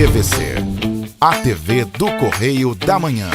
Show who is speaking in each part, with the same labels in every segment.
Speaker 1: TVC, a TV do Correio da Manhã.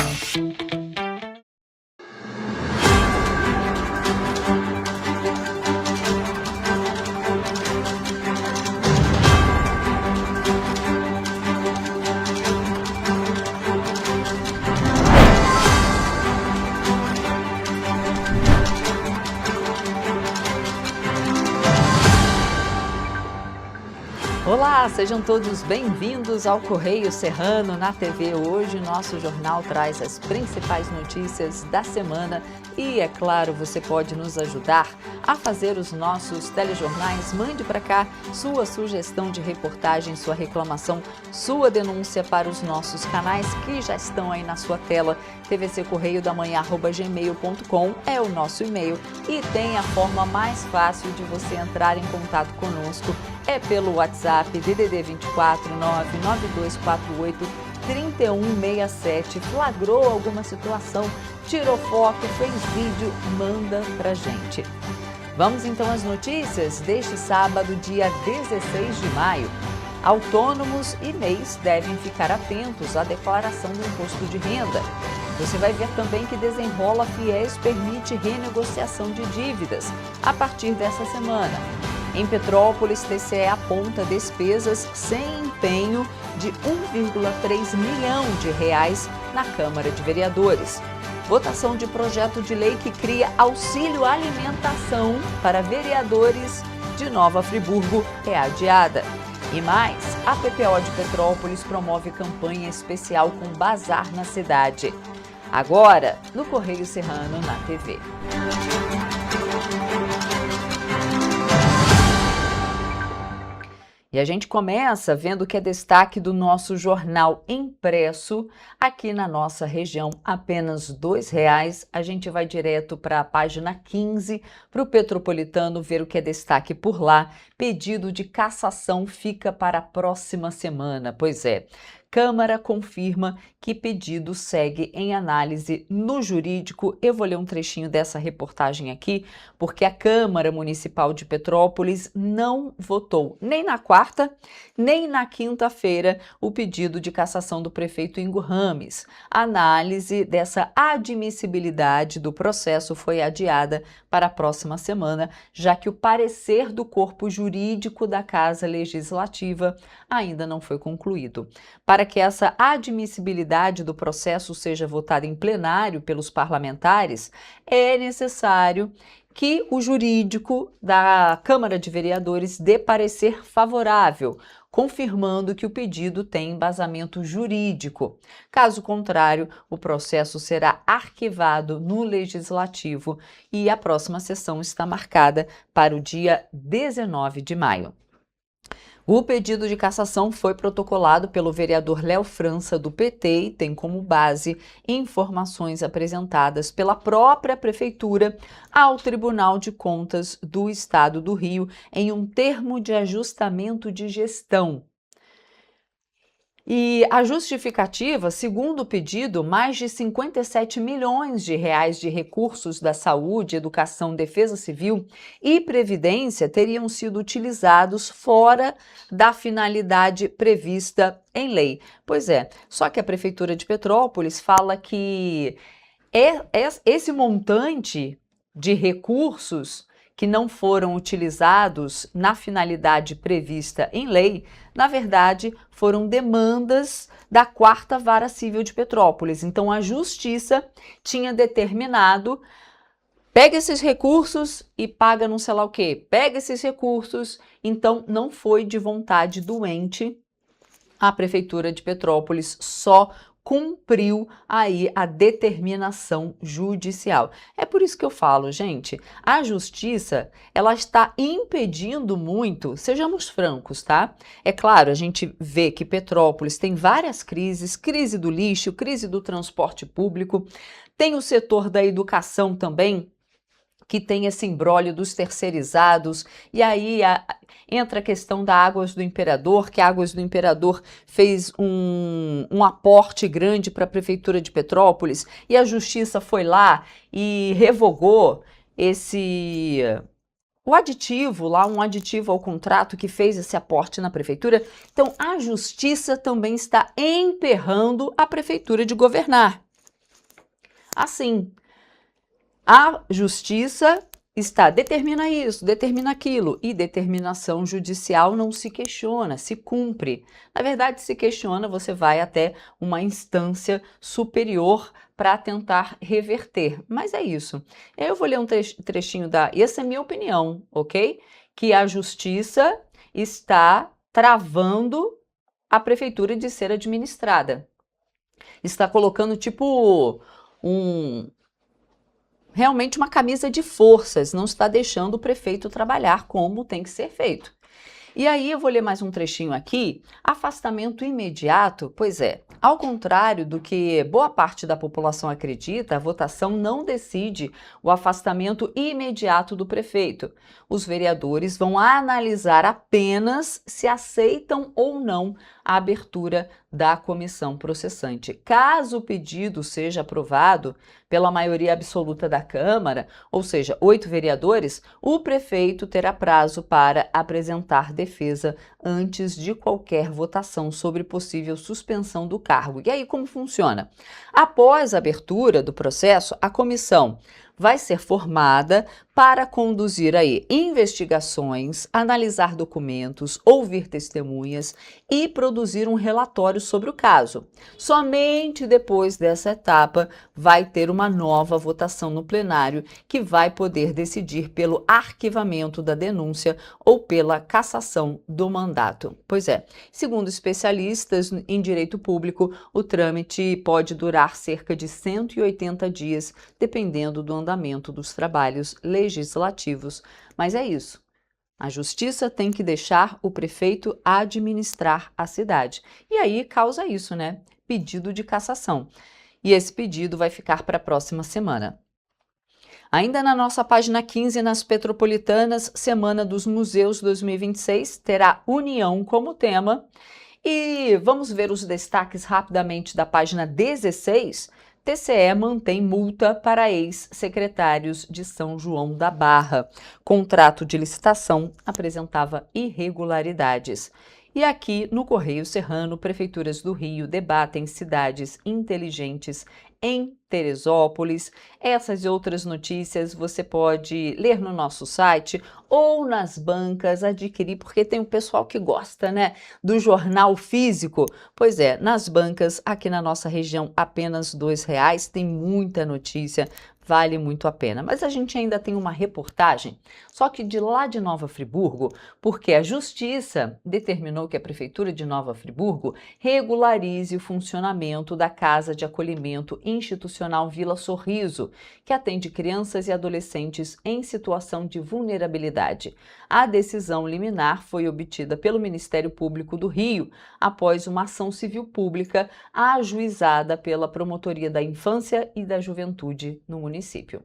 Speaker 2: Olá, sejam todos bem-vindos ao Correio Serrano na TV. Hoje nosso jornal traz as principais notícias da semana e, é claro, você pode nos ajudar a fazer os nossos telejornais. Mande para cá sua sugestão de reportagem, sua reclamação, sua denúncia para os nossos canais que já estão aí na sua tela. tvccorreiodamanhã@gmail.com é o nosso e-mail e tem a forma mais fácil de você entrar em contato conosco. É pelo WhatsApp DDD 24 99248 3167. Flagrou alguma situação, tirou foto, fez vídeo, manda pra gente. Vamos então às notícias deste sábado, dia 16 de maio. Autônomos e MEIs devem ficar atentos à declaração do imposto de renda. Você vai ver também que Desenrola Fiéis permite renegociação de dívidas a partir dessa semana. Em Petrópolis, TCE aponta despesas sem empenho de 1,3 milhão de reais na Câmara de Vereadores. Votação de projeto de lei que cria auxílio alimentação para vereadores de Nova Friburgo é adiada. E mais, a PPO de Petrópolis promove campanha especial com bazar na cidade. Agora, no Correio Serrano na TV. E a gente começa vendo que é destaque do nosso jornal impresso aqui na nossa região, apenas R$ 2,00. A gente vai direto para a página 15 para o Petropolitano ver o que é destaque por lá. Pedido de cassação fica para a próxima semana. Pois é. Câmara confirma que pedido segue em análise no jurídico. Eu vou ler um trechinho dessa reportagem aqui, porque a Câmara Municipal de Petrópolis não votou nem na quarta, nem na quinta-feira o pedido de cassação do prefeito Ingo Rames. A análise dessa admissibilidade do processo foi adiada para a próxima semana, já que o parecer do corpo jurídico da Casa Legislativa ainda não foi concluído. Para que essa admissibilidade do processo seja votada em plenário pelos parlamentares, é necessário que o jurídico da Câmara de Vereadores dê parecer favorável, confirmando que o pedido tem embasamento jurídico. Caso contrário, o processo será arquivado no Legislativo e a próxima sessão está marcada para o dia 19 de maio. O pedido de cassação foi protocolado pelo vereador Léo França, do PT, e tem como base informações apresentadas pela própria Prefeitura ao Tribunal de Contas do Estado do Rio em um termo de ajustamento de gestão. E a justificativa, segundo o pedido, mais de 57 milhões de reais de recursos da saúde, educação, defesa civil e previdência teriam sido utilizados fora da finalidade prevista em lei. Pois é, só que a Prefeitura de Petrópolis fala que esse montante de recursos que não foram utilizados na finalidade prevista em lei, na verdade, foram demandas da 4ª Vara Civil de Petrópolis. Então, a Justiça tinha determinado, pega esses recursos e paga não sei lá o quê, pega esses recursos. Então, não foi de vontade do ente, a Prefeitura de Petrópolis só cumpriu aí a determinação judicial. É por isso que eu falo, gente, a justiça, ela está impedindo muito, sejamos francos, tá? É claro, a gente vê que Petrópolis tem várias crises, crise do lixo, crise do transporte público, tem o setor da educação também, que tem esse imbróglio dos terceirizados, e aí entra a questão da Águas do Imperador, que a Águas do Imperador fez um aporte grande para a Prefeitura de Petrópolis, e a Justiça foi lá e revogou o aditivo lá, um aditivo ao contrato que fez esse aporte na prefeitura. Então, a justiça também está emperrando a prefeitura de governar. Assim, a justiça determina isso, determina aquilo, e determinação judicial não se questiona, se cumpre. Na verdade, se questiona, você vai até uma instância superior para tentar reverter. Mas é isso. Eu vou ler um trechinho essa é a minha opinião, ok? Que a justiça está travando a prefeitura de ser administrada. Está colocando tipo realmente uma camisa de forças, não está deixando o prefeito trabalhar como tem que ser feito. E aí eu vou ler mais um trechinho aqui. Afastamento imediato, pois é, ao contrário do que boa parte da população acredita, a votação não decide o afastamento imediato do prefeito. Os vereadores vão analisar apenas se aceitam ou não a abertura da comissão processante. Caso o pedido seja aprovado pela maioria absoluta da Câmara, ou seja, 8 vereadores, o prefeito terá prazo para apresentar defesa antes de qualquer votação sobre possível suspensão do cargo. E aí como funciona? Após a abertura do processo, a comissão vai ser formada para conduzir aí investigações, analisar documentos, ouvir testemunhas e produzir um relatório sobre o caso. Somente depois dessa etapa vai ter uma nova votação no plenário que vai poder decidir pelo arquivamento da denúncia ou pela cassação do mandato. Pois é, segundo especialistas em direito público, o trâmite pode durar cerca de 180 dias, dependendo do andamento dos trabalhos legislativos. Mas é isso. A justiça tem que deixar o prefeito administrar a cidade. E aí causa isso, né? Pedido de cassação. E esse pedido vai ficar para a próxima semana. Ainda na nossa página 15, nas Petropolitanas, Semana dos Museus 2026, terá União como tema. E vamos ver os destaques rapidamente da página 16. TCE mantém multa para ex-secretários de São João da Barra. Contrato de licitação apresentava irregularidades. E aqui no Correio Serrano, prefeituras do Rio debatem cidades inteligentes em Teresópolis. Essas e outras notícias você pode ler no nosso site ou nas bancas, adquirir, porque tem um pessoal que gosta, né, do jornal físico. Pois é, nas bancas aqui na nossa região apenas R$2, tem muita notícia, vale muito a pena. Mas a gente ainda tem uma reportagem, só que de lá de Nova Friburgo, porque a Justiça determinou que a Prefeitura de Nova Friburgo regularize o funcionamento da Casa de Acolhimento Institucional Vila Sorriso, que atende crianças e adolescentes em situação de vulnerabilidade. A decisão liminar foi obtida pelo Ministério Público do Rio, após uma ação civil pública ajuizada pela Promotoria da Infância e da Juventude no município.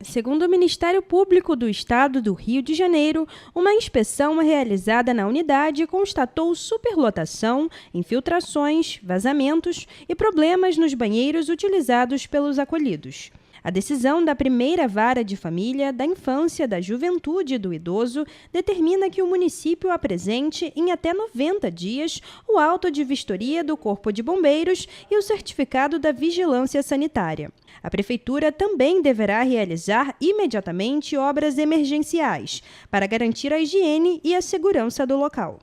Speaker 3: Segundo o Ministério Público do Estado do Rio de Janeiro, uma inspeção realizada na unidade constatou superlotação, infiltrações, vazamentos e problemas nos banheiros utilizados pelos acolhidos. A decisão da primeira vara de família, da infância, da juventude e do idoso determina que o município apresente, em até 90 dias, o auto de vistoria do Corpo de Bombeiros e o certificado da vigilância sanitária. A Prefeitura também deverá realizar imediatamente obras emergenciais para garantir a higiene e a segurança do local.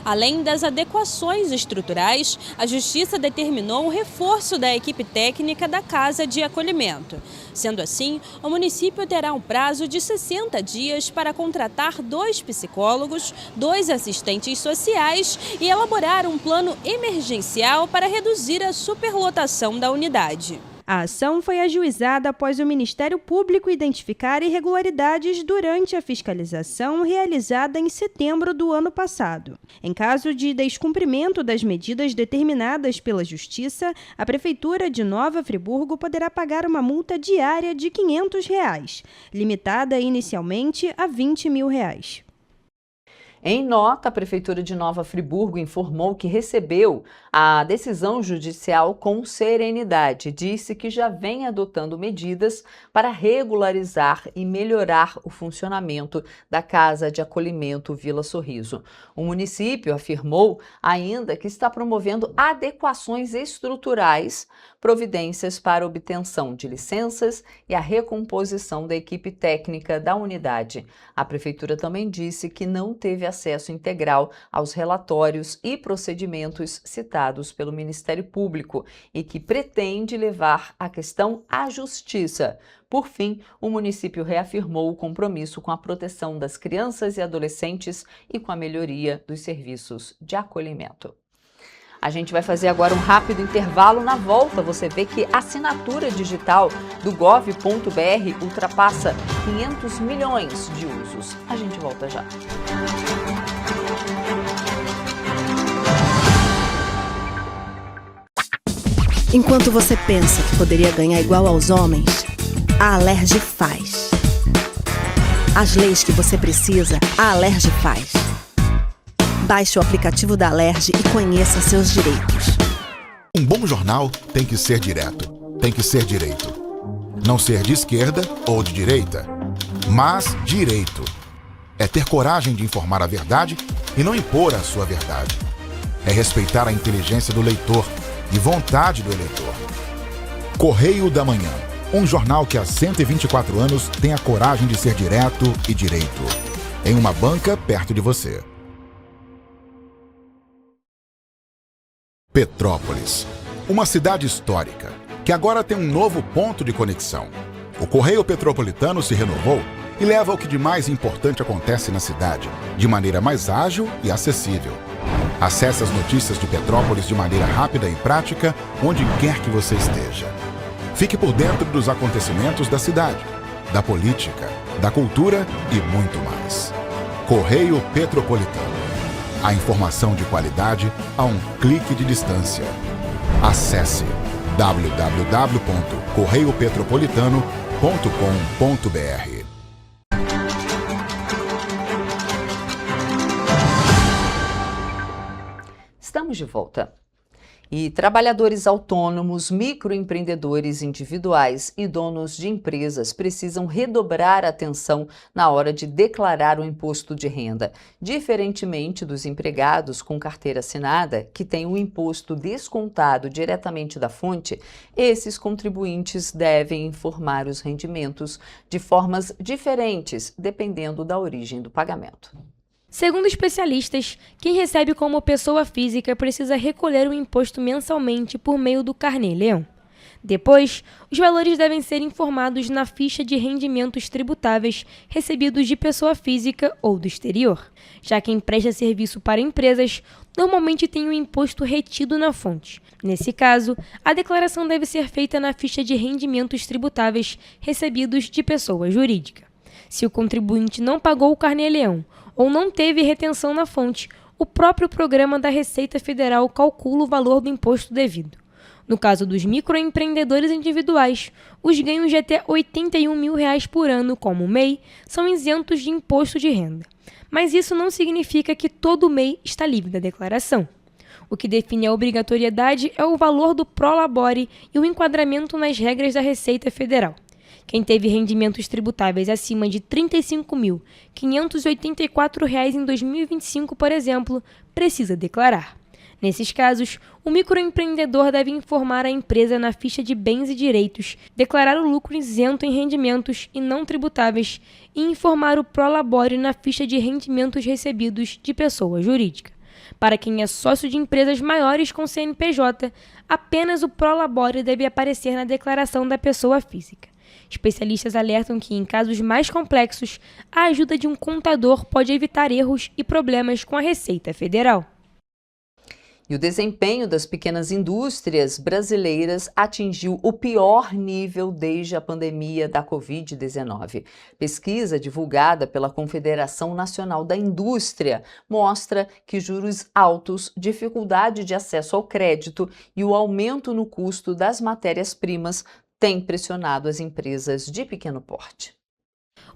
Speaker 4: Além das adequações estruturais, a Justiça determinou o reforço da equipe técnica da Casa de Acolhimento. Sendo assim, o município terá um prazo de 60 dias para contratar 2 psicólogos, 2 assistentes sociais e elaborar um plano emergencial para reduzir a superlotação da unidade.
Speaker 3: A ação foi ajuizada após o Ministério Público identificar irregularidades durante a fiscalização realizada em setembro do ano passado. Em caso de descumprimento das medidas determinadas pela Justiça, a Prefeitura de Nova Friburgo poderá pagar uma multa diária de R$500, limitada inicialmente a R$20 mil.
Speaker 2: Em nota, a Prefeitura de Nova Friburgo informou que recebeu a decisão judicial com serenidade. Disse que já vem adotando medidas para regularizar e melhorar o funcionamento da Casa de Acolhimento Vila Sorriso. O município afirmou ainda que está promovendo adequações estruturais, providências para obtenção de licenças e a recomposição da equipe técnica da unidade. A Prefeitura também disse que não teve acesso integral aos relatórios e procedimentos citados pelo Ministério Público e que pretende levar a questão à Justiça. Por fim, o município reafirmou o compromisso com a proteção das crianças e adolescentes e com a melhoria dos serviços de acolhimento. A gente vai fazer agora um rápido intervalo. Na volta, você vê que a assinatura digital do gov.br ultrapassa 500 milhões de usos. A gente volta já.
Speaker 5: Enquanto você pensa que poderia ganhar igual aos homens, a Alerj faz. As leis que você precisa, a Alerj faz. Baixe o aplicativo da Alerj e conheça seus direitos.
Speaker 1: Um bom jornal tem que ser direto, tem que ser direito. Não ser de esquerda ou de direita, mas direito. É ter coragem de informar a verdade e não impor a sua verdade. É respeitar a inteligência do leitor e vontade do eleitor. Correio da Manhã, um jornal que há 124 anos tem a coragem de ser direto e direito. Em uma banca perto de você. Petrópolis, uma cidade histórica, que agora tem um novo ponto de conexão. O Correio Petropolitano se renovou e leva o que de mais importante acontece na cidade, de maneira mais ágil e acessível. Acesse as notícias de Petrópolis de maneira rápida e prática, onde quer que você esteja. Fique por dentro dos acontecimentos da cidade, da política, da cultura e muito mais. Correio Petropolitano. A informação de qualidade a um clique de distância. Acesse www.correiopetropolitano.com.br.
Speaker 2: Estamos de volta. E trabalhadores autônomos, microempreendedores individuais e donos de empresas precisam redobrar a atenção na hora de declarar o imposto de renda. Diferentemente dos empregados com carteira assinada, que têm o imposto descontado diretamente da fonte, esses contribuintes devem informar os rendimentos de formas diferentes, dependendo da origem do pagamento.
Speaker 3: Segundo especialistas, quem recebe como pessoa física precisa recolher o imposto mensalmente por meio do Carnê-Leão. Depois, os valores devem ser informados na ficha de rendimentos tributáveis recebidos de pessoa física ou do exterior. Já quem presta serviço para empresas normalmente tem o imposto retido na fonte. Nesse caso, a declaração deve ser feita na ficha de rendimentos tributáveis recebidos de pessoa jurídica. Se o contribuinte não pagou o Carnê-Leão ou não teve retenção na fonte, o próprio programa da Receita Federal calcula o valor do imposto devido. No caso dos microempreendedores individuais, os ganhos de até R$ 81 mil por ano, como o MEI, são isentos de imposto de renda. Mas isso não significa que todo MEI está livre da declaração. O que define a obrigatoriedade é o valor do Prolabore e o enquadramento nas regras da Receita Federal. Quem teve rendimentos tributáveis acima de R$ 35.584 em 2025, por exemplo, precisa declarar. Nesses casos, o microempreendedor deve informar a empresa na ficha de bens e direitos, declarar o lucro isento em rendimentos e não tributáveis e informar o Prolabore na ficha de rendimentos recebidos de pessoa jurídica. Para quem é sócio de empresas maiores com CNPJ, apenas o Prolabore deve aparecer na declaração da pessoa física. Especialistas alertam que, em casos mais complexos, a ajuda de um contador pode evitar erros e problemas com a Receita Federal.
Speaker 2: E o desempenho das pequenas indústrias brasileiras atingiu o pior nível desde a pandemia da Covid-19. Pesquisa divulgada pela Confederação Nacional da Indústria mostra que juros altos, dificuldade de acesso ao crédito e o aumento no custo das matérias-primas têm pressionado as empresas de pequeno porte.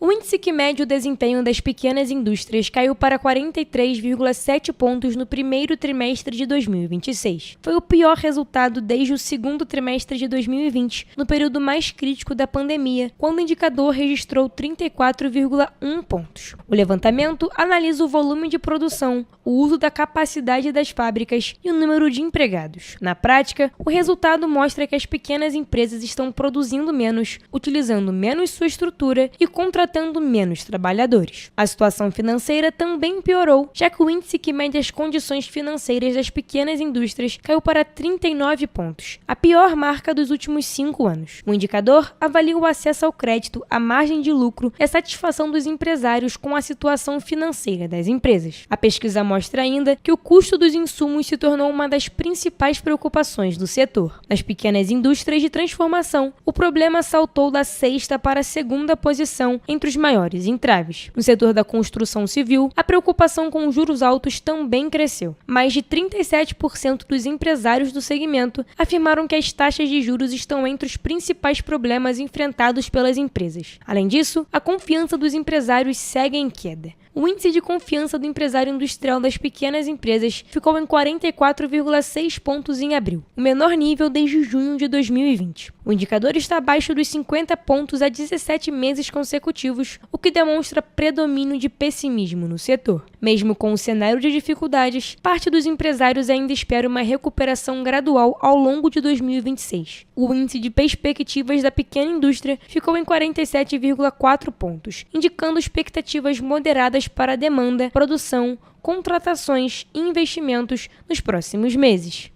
Speaker 3: O índice que mede o desempenho das pequenas indústrias caiu para 43,7 pontos no primeiro trimestre de 2026. Foi o pior resultado desde o segundo trimestre de 2020, no período mais crítico da pandemia, quando o indicador registrou 34,1 pontos. O levantamento analisa o volume de produção, o uso da capacidade das fábricas e o número de empregados. Na prática, o resultado mostra que as pequenas empresas estão produzindo menos, utilizando menos sua estrutura e contratando menos trabalhadores. A situação financeira também piorou, já que o índice que mede as condições financeiras das pequenas indústrias caiu para 39 pontos, a pior marca dos últimos 5 anos. O indicador avalia o acesso ao crédito, a margem de lucro e a satisfação dos empresários com a situação financeira das empresas. A pesquisa mostra ainda que o custo dos insumos se tornou uma das principais preocupações do setor. Nas pequenas indústrias de transformação, o problema saltou da 6ª para a 2ª posição entre os maiores entraves. No setor da construção civil, a preocupação com juros altos também cresceu. Mais de 37% dos empresários do segmento afirmaram que as taxas de juros estão entre os principais problemas enfrentados pelas empresas. Além disso, a confiança dos empresários segue em queda. O índice de confiança do empresário industrial das pequenas empresas ficou em 44,6 pontos em abril, o menor nível desde junho de 2020. O indicador está abaixo dos 50 pontos há 17 meses consecutivos, o que demonstra predomínio de pessimismo no setor. Mesmo com o cenário de dificuldades, parte dos empresários ainda espera uma recuperação gradual ao longo de 2026. O índice de perspectivas da pequena indústria ficou em 47,4 pontos, indicando expectativas moderadas para a demanda, produção, contratações e investimentos nos próximos meses.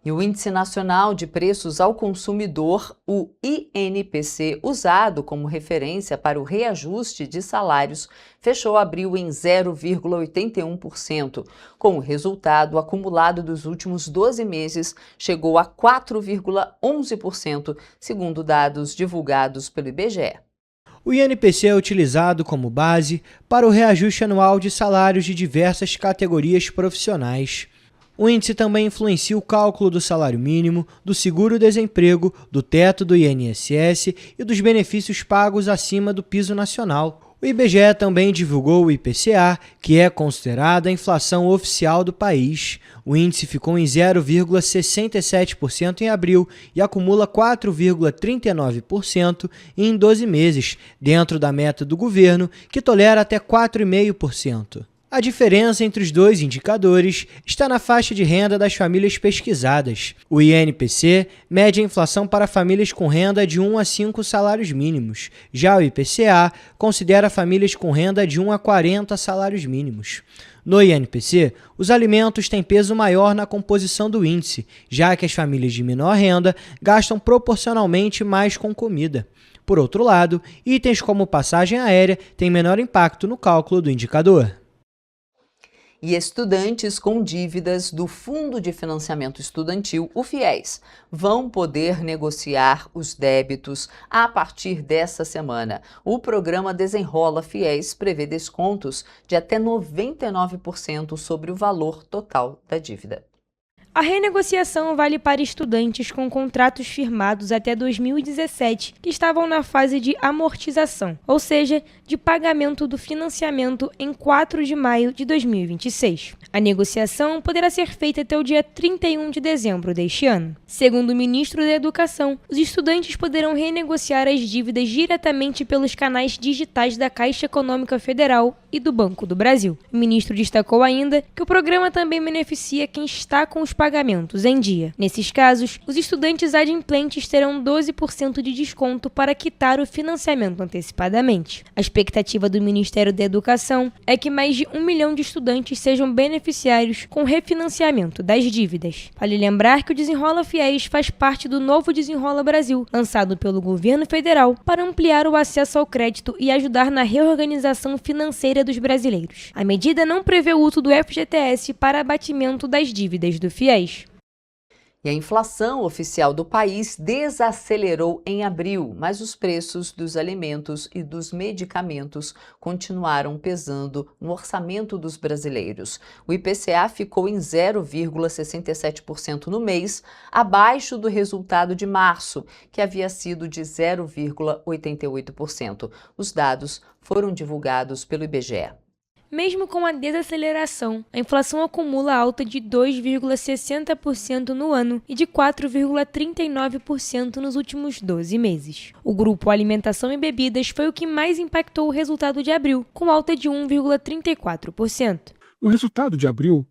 Speaker 2: E o Índice Nacional de Preços ao Consumidor, o INPC, usado como referência para o reajuste de salários, fechou abril em 0,81%. Com o resultado, o acumulado dos últimos 12 meses chegou a 4,11%, segundo dados divulgados pelo IBGE.
Speaker 6: O INPC é utilizado como base para o reajuste anual de salários de diversas categorias profissionais. O índice também influencia o cálculo do salário mínimo, do seguro-desemprego, do teto do INSS e dos benefícios pagos acima do piso nacional. O IBGE também divulgou o IPCA, que é considerada a inflação oficial do país. O índice ficou em 0,67% em abril e acumula 4,39% em 12 meses, dentro da meta do governo, que tolera até 4,5%. A diferença entre os dois indicadores está na faixa de renda das famílias pesquisadas. O INPC mede a inflação para famílias com renda de 1 a 5 salários mínimos. Já o IPCA considera famílias com renda de 1 a 40 salários mínimos. No INPC, os alimentos têm peso maior na composição do índice, já que as famílias de menor renda gastam proporcionalmente mais com comida. Por outro lado, itens como passagem aérea têm menor impacto no cálculo do indicador.
Speaker 2: E estudantes com dívidas do Fundo de Financiamento Estudantil, o FIES, vão poder negociar os débitos a partir desta semana. O programa Desenrola FIES prevê descontos de até 99% sobre o valor total da dívida.
Speaker 3: A renegociação vale para estudantes com contratos firmados até 2017, que estavam na fase de amortização, ou seja, de pagamento do financiamento em 4 de maio de 2026. A negociação poderá ser feita até o dia 31 de dezembro deste ano. Segundo o ministro da Educação, os estudantes poderão renegociar as dívidas diretamente pelos canais digitais da Caixa Econômica Federal e do Banco do Brasil. O ministro destacou ainda que o programa também beneficia quem está com os pagamentos em dia. Nesses casos, os estudantes adimplentes terão 12% de desconto para quitar o financiamento antecipadamente. A expectativa do Ministério da Educação é que mais de 1 milhão de estudantes sejam beneficiários com refinanciamento das dívidas. Vale lembrar que o Desenrola FIES faz parte do novo Desenrola Brasil, lançado pelo governo federal para ampliar o acesso ao crédito e ajudar na reorganização financeira dos brasileiros. A medida não prevê o uso do FGTS para abatimento das dívidas do FIES.
Speaker 2: E a inflação oficial do país desacelerou em abril, mas os preços dos alimentos e dos medicamentos continuaram pesando no orçamento dos brasileiros. O IPCA ficou em 0,67% no mês, abaixo do resultado de março, que havia sido de 0,88%. Os dados foram divulgados pelo IBGE.
Speaker 7: Mesmo com a desaceleração, a inflação acumula alta de 2,60% no ano e de 4,39% nos últimos 12 meses. O grupo Alimentação e Bebidas foi o que mais impactou o resultado de abril, com alta de 1,34%.
Speaker 8: No resultado de abril,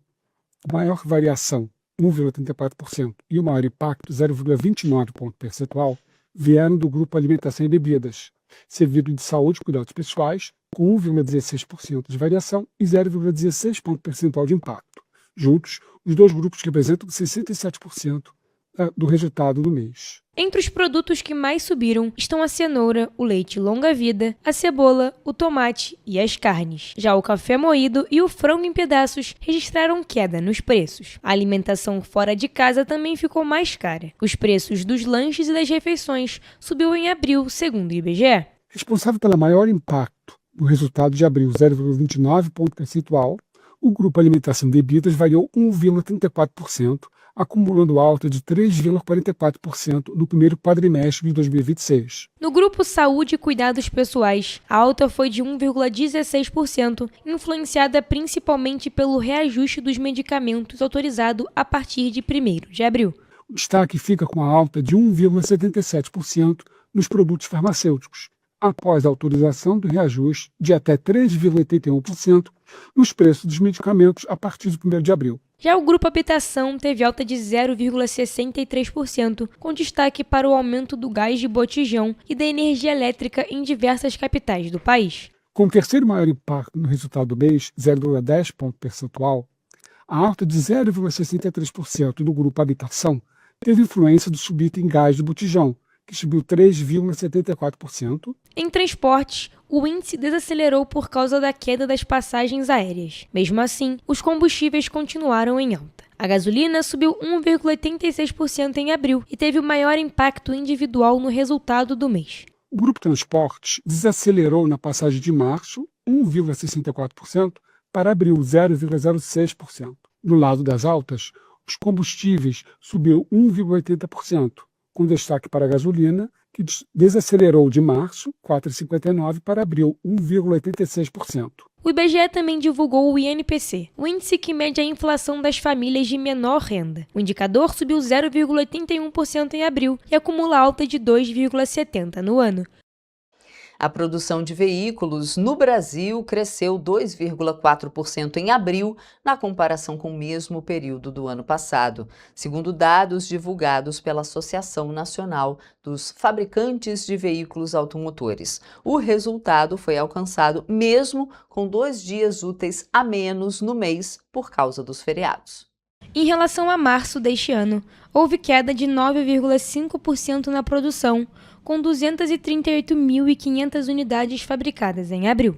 Speaker 8: a maior variação, 1,34%, e o maior impacto, 0,29 ponto percentual, vieram do grupo Alimentação e Bebidas, servido de saúde e cuidados pessoais, com 1,16% de variação e 0,16 ponto percentual de impacto. Juntos, os dois grupos representam 67% do resultado do mês.
Speaker 7: Entre os produtos que mais subiram estão a cenoura, o leite longa-vida, a cebola, o tomate e as carnes. Já o café moído e o frango em pedaços registraram queda nos preços. A alimentação fora de casa também ficou mais cara. Os preços dos lanches e das refeições subiu em abril, segundo o IBGE.
Speaker 8: Responsável pelo maior impacto no resultado de abril, 0,29 ponto percentual, o grupo Alimentação e Bebidas variou 1,34%, acumulando alta de 3,44% no primeiro quadrimestre de 2026.
Speaker 7: No grupo Saúde e Cuidados Pessoais, a alta foi de 1,16%, influenciada principalmente pelo reajuste dos medicamentos autorizado a partir de 1º de abril.
Speaker 8: O destaque fica com a alta de 1,77% nos produtos farmacêuticos, após a autorização do reajuste de até 3,81% nos preços dos medicamentos a partir de 1º de abril.
Speaker 7: Já o grupo Habitação teve alta de 0,63%, com destaque para o aumento do gás de botijão e da energia elétrica em diversas capitais do país.
Speaker 8: Com o terceiro maior impacto no resultado do mês, 0,10 ponto percentual, a alta de 0,63% do grupo Habitação teve influência do subitem em gás de botijão, que subiu 3,74%.
Speaker 7: Em transportes, o índice desacelerou por causa da queda das passagens aéreas. Mesmo assim, os combustíveis continuaram em alta. A gasolina subiu 1,86% em abril e teve o maior impacto individual no resultado do mês.
Speaker 8: O grupo Transportes desacelerou na passagem de março, 1,64%, para abril, 0,06%. No lado das altas, os combustíveis subiu 1,80%. Com destaque para a gasolina, que desacelerou de março, 4,59%, para abril, 1,86%.
Speaker 7: O IBGE também divulgou o INPC, o índice que mede a inflação das famílias de menor renda. O indicador subiu 0,81% em abril e acumula alta de 2,70% no ano.
Speaker 2: A produção de veículos no Brasil cresceu 2,4% em abril, na comparação com o mesmo período do ano passado, segundo dados divulgados pela Associação Nacional dos Fabricantes de Veículos Automotores. O resultado foi alcançado mesmo com 2 dias úteis a menos no mês por causa dos feriados.
Speaker 7: Em relação a março deste ano, houve queda de 9,5% na produção, com 238.500 unidades fabricadas em abril.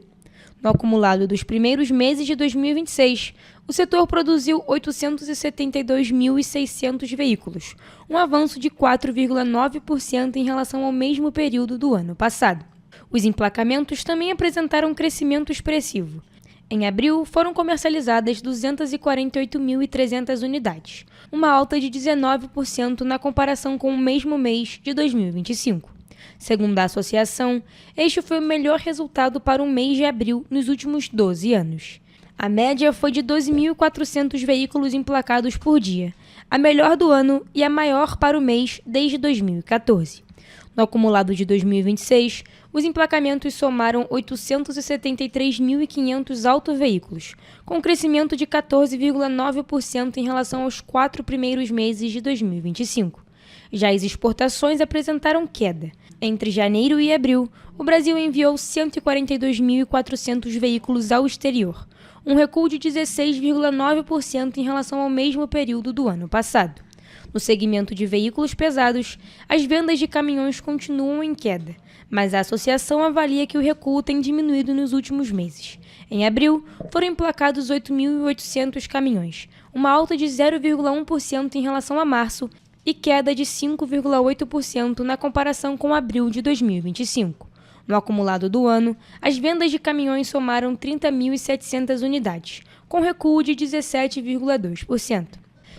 Speaker 7: No acumulado dos primeiros meses de 2026, o setor produziu 872.600 veículos, um avanço de 4,9% em relação ao mesmo período do ano passado. Os emplacamentos também apresentaram um crescimento expressivo. Em abril, foram comercializadas 248.300 unidades, uma alta de 19% na comparação com o mesmo mês de 2025. Segundo a associação, este foi o melhor resultado para o mês de abril nos últimos 12 anos. A média foi de 12.400 veículos emplacados por dia, a melhor do ano e a maior para o mês desde 2014. No acumulado de 2026, os emplacamentos somaram 873.500 autoveículos, com crescimento de 14,9% em relação aos 4 primeiros meses de 2025. Já as exportações apresentaram queda. Entre janeiro e abril, o Brasil enviou 142.400 veículos ao exterior, um recuo de 16,9% em relação ao mesmo período do ano passado. No segmento de veículos pesados, as vendas de caminhões continuam em queda, mas a associação avalia que o recuo tem diminuído nos últimos meses. Em abril, foram emplacados 8.800 caminhões, uma alta de 0,1% em relação a março e queda de 5,8% na comparação com abril de 2025. No acumulado do ano, as vendas de caminhões somaram 30.700 unidades, com recuo de 17,2%.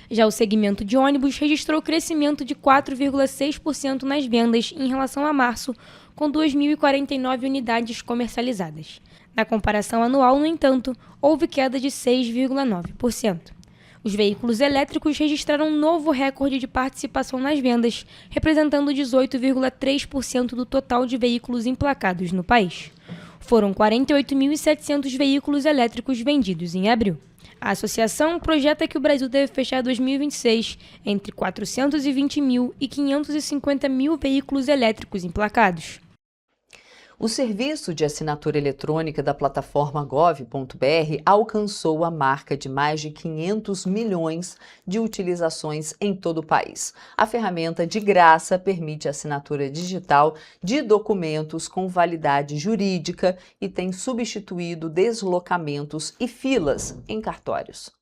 Speaker 7: Já o segmento de ônibus registrou crescimento de 4,6% nas vendas em relação a março, com 2.049 unidades comercializadas. Na comparação anual, no entanto, houve queda de 6,9%. Os veículos elétricos registraram um novo recorde de participação nas vendas, representando 18,3% do total de veículos emplacados no país. Foram 48.700 veículos elétricos vendidos em abril. A associação projeta que o Brasil deve fechar 2026 entre 420 mil e 550 mil veículos elétricos emplacados.
Speaker 2: O serviço de assinatura eletrônica da plataforma gov.br alcançou a marca de mais de 500 milhões de utilizações em todo o país. A ferramenta de graça permite a assinatura digital de documentos com validade jurídica e tem substituído deslocamentos e filas em cartórios.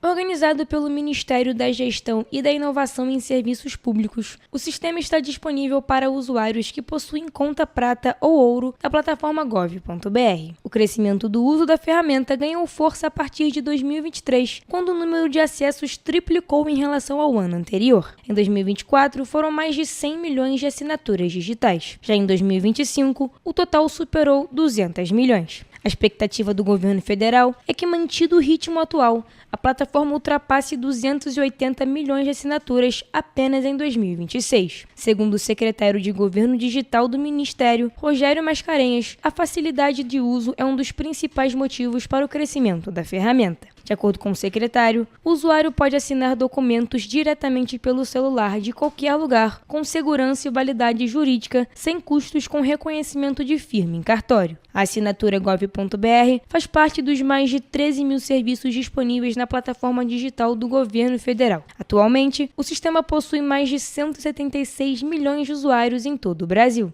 Speaker 7: Organizado pelo Ministério da Gestão e da Inovação em Serviços Públicos, o sistema está disponível para usuários que possuem conta prata ou ouro da plataforma gov.br. O crescimento do uso da ferramenta ganhou força a partir de 2023, quando o número de acessos triplicou em relação ao ano anterior. Em 2024, foram mais de 100 milhões de assinaturas digitais. Já em 2025, o total superou 200 milhões. A expectativa do governo federal é que, mantido o ritmo atual, a plataforma ultrapasse 280 milhões de assinaturas apenas em 2026. Segundo o secretário de Governo Digital do Ministério, Rogério Mascarenhas, a facilidade de uso é um dos principais motivos para o crescimento da ferramenta. De acordo com o secretário, o usuário pode assinar documentos diretamente pelo celular de qualquer lugar, com segurança e validade jurídica, sem custos com reconhecimento de firma em cartório. A assinatura gov.br faz parte dos mais de 13 mil serviços disponíveis na plataforma digital do governo federal. Atualmente, o sistema possui mais de 176 milhões de usuários em todo o Brasil.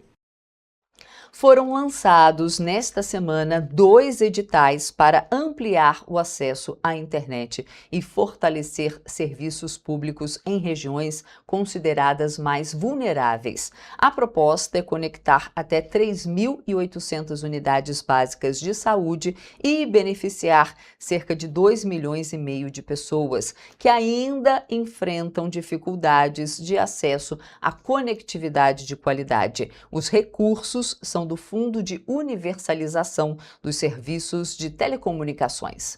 Speaker 2: Foram lançados nesta semana 2 editais para ampliar o acesso à internet e fortalecer serviços públicos em regiões consideradas mais vulneráveis. A proposta é conectar até 3.800 unidades básicas de saúde e beneficiar cerca de 2,5 milhões de pessoas que ainda enfrentam dificuldades de acesso à conectividade de qualidade. Os recursos são do Fundo de Universalização dos Serviços de Telecomunicações.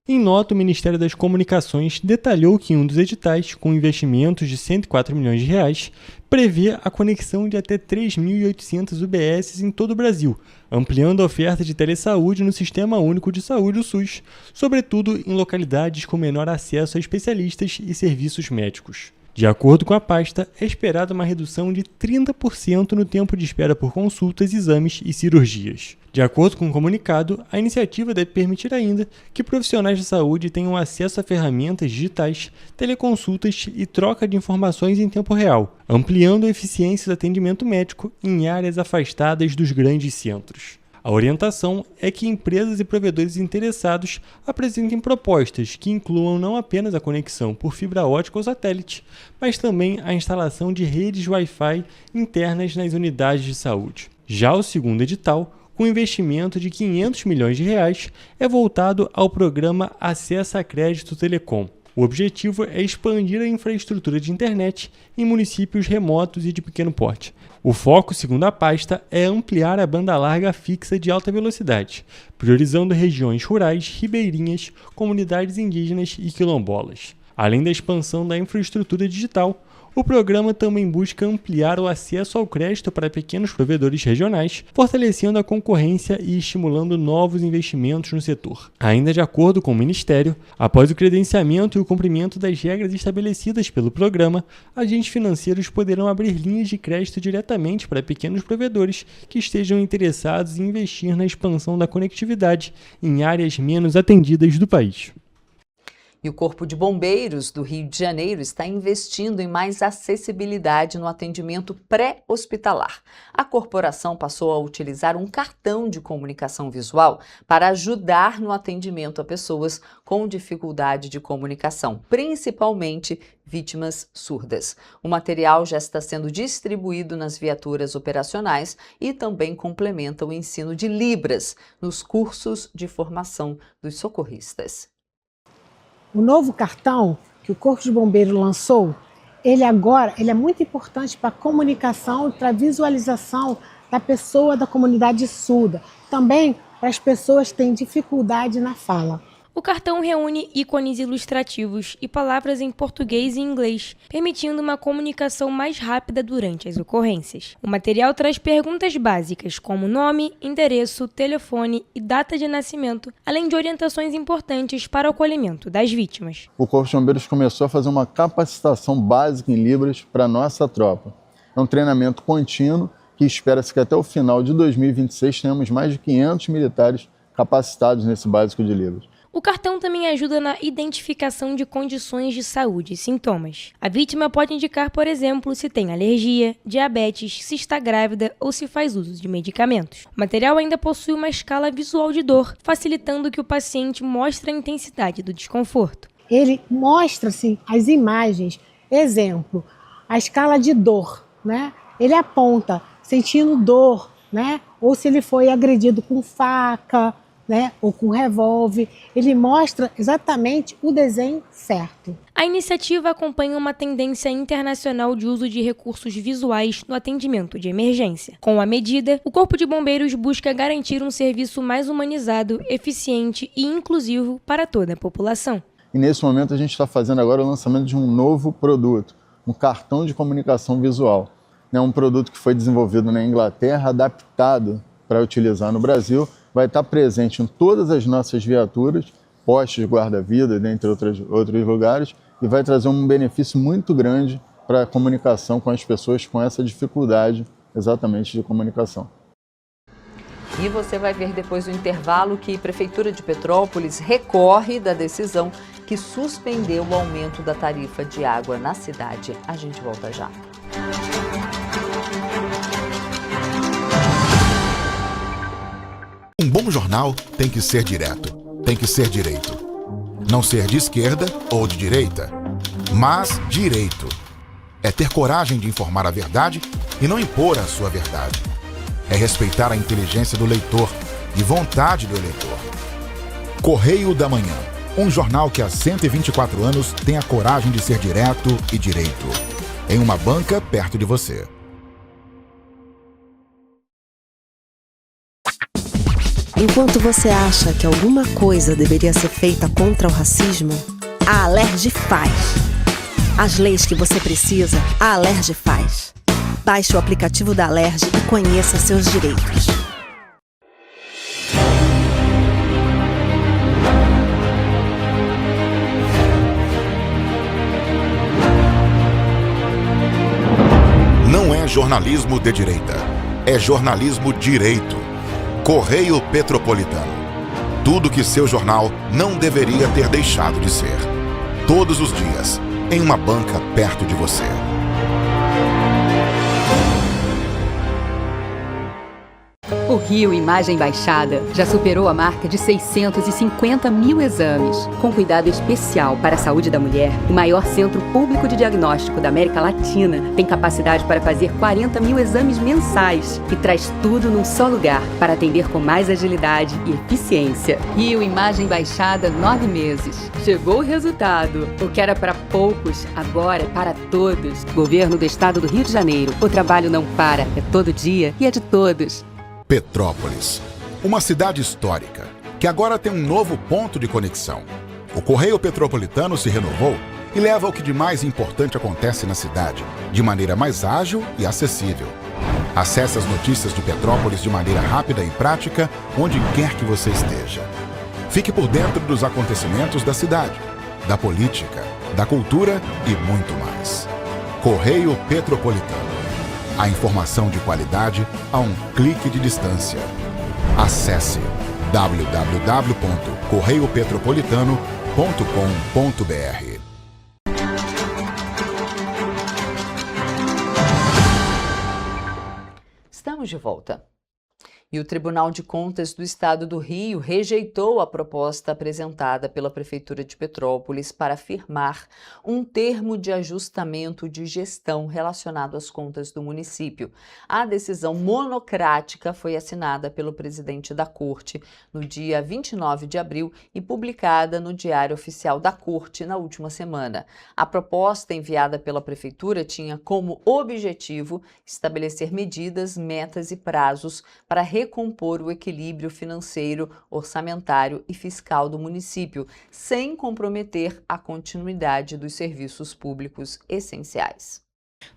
Speaker 9: Em nota, o Ministério das Comunicações detalhou que um dos editais, com investimentos de R$ 104 milhões, prevê a conexão de até 3.800 UBS em todo o Brasil, ampliando a oferta de telesaúde no Sistema Único de Saúde, o SUS, sobretudo em localidades com menor acesso a especialistas e serviços médicos. De acordo com a pasta, é esperada uma redução de 30% no tempo de espera por consultas, exames e cirurgias. De acordo com o comunicado, a iniciativa deve permitir ainda que profissionais de saúde tenham acesso a ferramentas digitais, teleconsultas e troca de informações em tempo real, ampliando a eficiência do atendimento médico em áreas afastadas dos grandes centros. A orientação é que empresas e provedores interessados apresentem propostas que incluam não apenas a conexão por fibra ótica ou satélite, mas também a instalação de redes Wi-Fi internas nas unidades de saúde. Já o segundo edital, com investimento de R$ 500 milhões, é voltado ao programa Acesso a Crédito Telecom. O objetivo é expandir a infraestrutura de internet em municípios remotos e de pequeno porte. O foco, segundo a pasta, é ampliar a banda larga fixa de alta velocidade, priorizando regiões rurais, ribeirinhas, comunidades indígenas e quilombolas. Além da expansão da infraestrutura digital, o programa também busca ampliar o acesso ao crédito para pequenos provedores regionais, fortalecendo a concorrência e estimulando novos investimentos no setor. Ainda de acordo com o Ministério, após o credenciamento e o cumprimento das regras estabelecidas pelo programa, agentes financeiros poderão abrir linhas de crédito diretamente para pequenos provedores que estejam interessados em investir na expansão da conectividade em áreas menos atendidas do país.
Speaker 2: E o Corpo de Bombeiros do Rio de Janeiro está investindo em mais acessibilidade no atendimento pré-hospitalar. A corporação passou a utilizar um cartão de comunicação visual para ajudar no atendimento a pessoas com dificuldade de comunicação, principalmente vítimas surdas. O material já está sendo distribuído nas viaturas operacionais e também complementa o ensino de Libras nos cursos de formação dos socorristas.
Speaker 10: O novo cartão que o Corpo de Bombeiros lançou, ele é muito importante para a comunicação e para a visualização da pessoa da comunidade surda. Também para as pessoas que têm dificuldade na fala.
Speaker 7: O cartão reúne ícones ilustrativos e palavras em português e inglês, permitindo uma comunicação mais rápida durante as ocorrências. O material traz perguntas básicas como nome, endereço, telefone e data de nascimento, além de orientações importantes para o acolhimento das vítimas.
Speaker 11: O Corpo de Bombeiros começou a fazer uma capacitação básica em Libras para a nossa tropa. É um treinamento contínuo que espera-se que até o final de 2026 tenhamos mais de 500 militares capacitados nesse básico de Libras.
Speaker 7: O cartão também ajuda na identificação de condições de saúde e sintomas. A vítima pode indicar, por exemplo, se tem alergia, diabetes, se está grávida ou se faz uso de medicamentos. O material ainda possui uma escala visual de dor, facilitando que o paciente mostre a intensidade do desconforto.
Speaker 10: Ele mostra as imagens, exemplo, a escala de dor, né? Ele aponta sentindo dor, né? Ou se ele foi agredido com faca, né, ou com revólver, ele mostra exatamente o desenho certo.
Speaker 7: A iniciativa acompanha uma tendência internacional de uso de recursos visuais no atendimento de emergência. Com a medida, o Corpo de Bombeiros busca garantir um serviço mais humanizado, eficiente e inclusivo para toda a população.
Speaker 11: E nesse momento a gente está fazendo agora o lançamento de um novo produto, um cartão de comunicação visual. É um produto que foi desenvolvido na Inglaterra, adaptado para utilizar no Brasil, vai estar presente em todas as nossas viaturas, postos de guarda-vida, dentre outros lugares, e vai trazer um benefício muito grande para a comunicação com as pessoas com essa dificuldade exatamente de comunicação.
Speaker 2: E você vai ver depois do intervalo que a Prefeitura de Petrópolis recorre da decisão que suspendeu o aumento da tarifa de água na cidade. A gente volta já.
Speaker 1: Um bom jornal tem que ser direto, tem que ser direito. Não ser de esquerda ou de direita, mas direito. É ter coragem de informar a verdade e não impor a sua verdade. É respeitar a inteligência do leitor e vontade do eleitor. Correio da Manhã, um jornal que há 124 anos tem a coragem de ser direto e direito. Em uma banca perto de você.
Speaker 5: Enquanto você acha que alguma coisa deveria ser feita contra o racismo, a Alerj faz. As leis que você precisa, a Alerj faz. Baixe o aplicativo da Alerj e conheça seus direitos.
Speaker 1: Não é jornalismo de direita, é jornalismo direito. Correio Petropolitano. Tudo que seu jornal não deveria ter deixado de ser. Todos os dias, em uma banca perto de você.
Speaker 12: O Rio Imagem Baixada já superou a marca de 650 mil exames. Com cuidado especial para a saúde da mulher, o maior centro público de diagnóstico da América Latina tem capacidade para fazer 40 mil exames mensais e traz tudo num só lugar para atender com mais agilidade e eficiência. Rio Imagem Baixada, 9 meses. Chegou o resultado. O que era para poucos, agora é para todos. Governo do Estado do Rio de Janeiro. O trabalho não para, é todo dia e é de todos.
Speaker 1: Petrópolis, uma cidade histórica, que agora tem um novo ponto de conexão. O Correio Petropolitano se renovou e leva o que de mais importante acontece na cidade, de maneira mais ágil e acessível. Acesse as notícias de Petrópolis de maneira rápida e prática, onde quer que você esteja. Fique por dentro dos acontecimentos da cidade, da política, da cultura e muito mais. Correio Petropolitano. A informação de qualidade a um clique de distância. Acesse www.correiopetropolitano.com.br.
Speaker 2: Estamos de volta. E o Tribunal de Contas do Estado do Rio rejeitou a proposta apresentada pela Prefeitura de Petrópolis para firmar um termo de ajustamento de gestão relacionado às contas do município. A decisão monocrática foi assinada pelo presidente da Corte no dia 29 de abril e publicada no Diário Oficial da Corte na última semana. A proposta enviada pela Prefeitura tinha como objetivo estabelecer medidas, metas e prazos para recompor o equilíbrio financeiro, orçamentário e fiscal do município, sem comprometer a continuidade dos serviços públicos essenciais.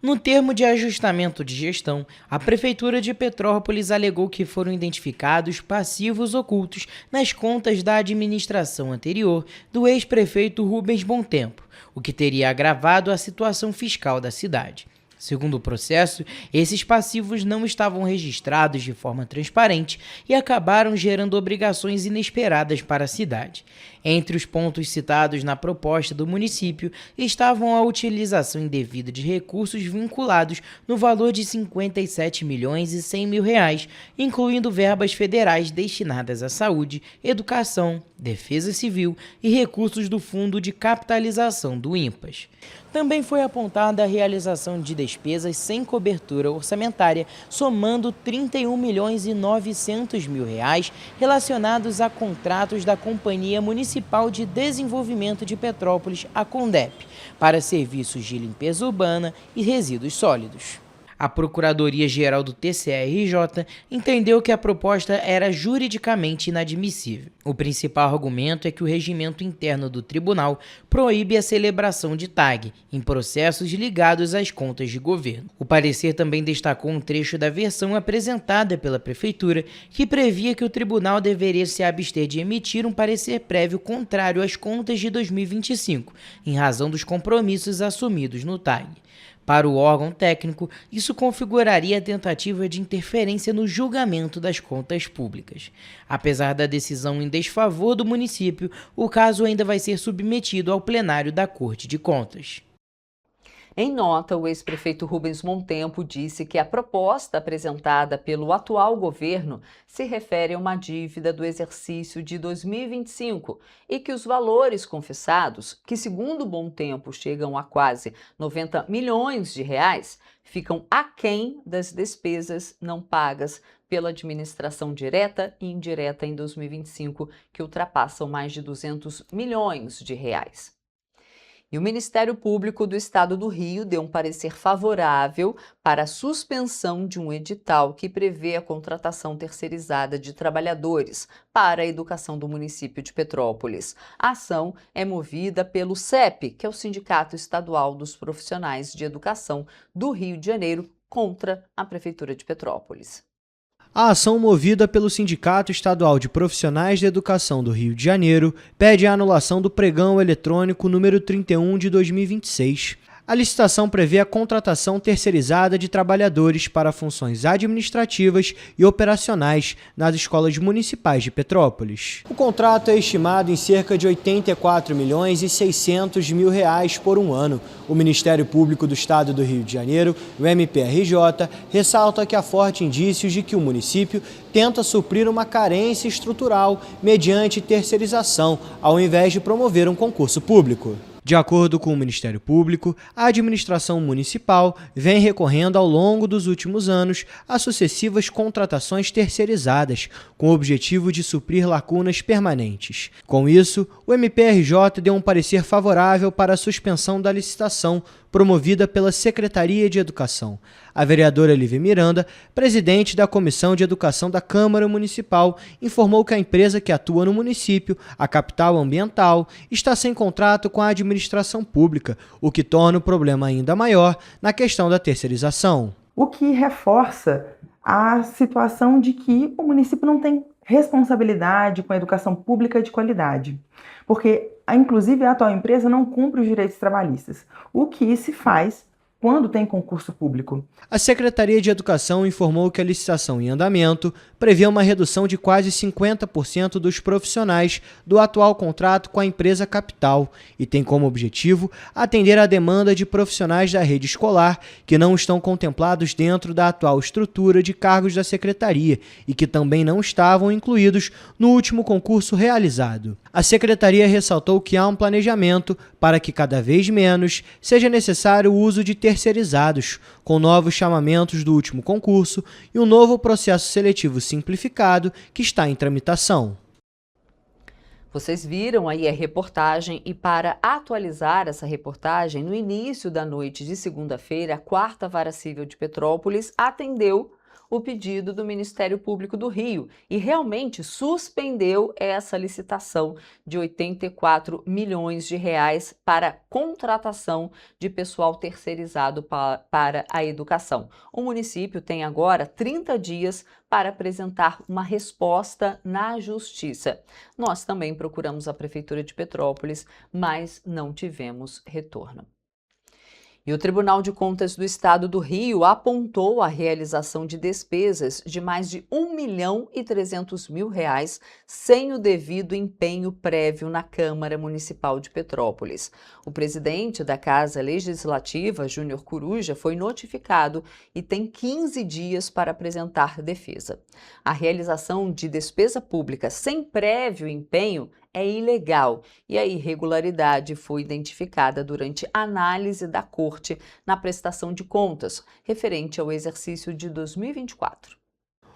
Speaker 13: No termo de ajustamento de gestão, a Prefeitura de Petrópolis alegou que foram identificados passivos ocultos nas contas da administração anterior do ex-prefeito Rubens Bontempo, o que teria agravado a situação fiscal da cidade. Segundo o processo, esses passivos não estavam registrados de forma transparente e acabaram gerando obrigações inesperadas para a cidade. Entre os pontos citados na proposta do município estavam a utilização indevida de recursos vinculados no valor de R$ 57.100.000, incluindo verbas federais destinadas à saúde, educação, defesa civil e recursos do Fundo de Capitalização do INPAS. Também foi apontada a realização de despesas sem cobertura orçamentária, somando R$ 31.900.000 relacionados a contratos da Companhia Municipal de Desenvolvimento de Petrópolis, a CONDEP, para serviços de limpeza urbana e resíduos sólidos. A Procuradoria-Geral do TCE-RJ entendeu que a proposta era juridicamente inadmissível. O principal argumento é que o regimento interno do tribunal proíbe a celebração de tag em processos ligados às contas de governo. O parecer também destacou um trecho da versão apresentada pela Prefeitura que previa que o tribunal deveria se abster de emitir um parecer prévio contrário às contas de 2025, em razão dos compromissos assumidos no tag. Para o órgão técnico, isso configuraria a tentativa de interferência no julgamento das contas públicas. Apesar da decisão em desfavor do município, o caso ainda vai ser submetido ao plenário da Corte de Contas.
Speaker 2: Em nota, o ex-prefeito Rubens Bontempo disse que a proposta apresentada pelo atual governo se refere a uma dívida do exercício de 2025 e que os valores confiscados, que segundo Bontempo chegam a quase R$ 90 milhões, ficam aquém das despesas não pagas pela administração direta e indireta em 2025, que ultrapassam mais de R$ 200 milhões. E o Ministério Público do Estado do Rio deu um parecer favorável para a suspensão de um edital que prevê a contratação terceirizada de trabalhadores para a educação do município de Petrópolis. A ação é movida pelo CEP, que é o Sindicato Estadual dos Profissionais de Educação do Rio de Janeiro, contra a Prefeitura de Petrópolis.
Speaker 6: A ação movida pelo Sindicato Estadual de Profissionais de Educação do Rio de Janeiro pede a anulação do pregão eletrônico número 31 de 2026. A licitação prevê a contratação terceirizada de trabalhadores para funções administrativas e operacionais nas escolas municipais de Petrópolis. O contrato é estimado em cerca de R$ 84.600.000 por um ano. O Ministério Público do Estado do Rio de Janeiro, o MPRJ, ressalta que há fortes indícios de que o município tenta suprir uma carência estrutural mediante terceirização, ao invés de promover um concurso público. De acordo com o Ministério Público, a administração municipal vem recorrendo ao longo dos últimos anos a sucessivas contratações terceirizadas, com o objetivo de suprir lacunas permanentes. Com isso, o MPRJ deu um parecer favorável para a suspensão da licitação promovida pela Secretaria de Educação. A vereadora Lívia Miranda, presidente da Comissão de Educação da Câmara Municipal, informou que a empresa que atua no município, a Capital Ambiental, está sem contrato com a administração pública, o que torna o problema ainda maior na questão da terceirização.
Speaker 14: O que reforça a situação de que o município não tem responsabilidade com a educação pública de qualidade, porque inclusive a atual empresa não cumpre os direitos trabalhistas, o que se faz quando tem concurso público.
Speaker 6: A Secretaria de Educação informou que a licitação em andamento prevê uma redução de quase 50% dos profissionais do atual contrato com a empresa Capital e tem como objetivo atender à demanda de profissionais da rede escolar que não estão contemplados dentro da atual estrutura de cargos da Secretaria e que também não estavam incluídos no último concurso realizado. A Secretaria ressaltou que há um planejamento para que cada vez menos seja necessário o uso de terceirizados, com novos chamamentos do último concurso e um novo processo seletivo simplificado que está em tramitação.
Speaker 2: Vocês viram aí a reportagem e para atualizar essa reportagem, no início da noite de segunda-feira, a 4ª Vara Civil de Petrópolis atendeu o pedido do Ministério Público do Rio e realmente suspendeu essa licitação de 84 milhões de reais para contratação de pessoal terceirizado para a educação. O município tem agora 30 dias para apresentar uma resposta na Justiça. Nós também procuramos a Prefeitura de Petrópolis, mas não tivemos retorno. E o Tribunal de Contas do Estado do Rio apontou a realização de despesas de mais de R$1.300.000 sem o devido empenho prévio na Câmara Municipal de Petrópolis. O presidente da Casa Legislativa, Júnior Coruja, foi notificado e tem 15 dias para apresentar defesa. A realização de despesa pública sem prévio empenho é ilegal e a irregularidade foi identificada durante a análise da Corte na prestação de contas, referente ao exercício de 2024.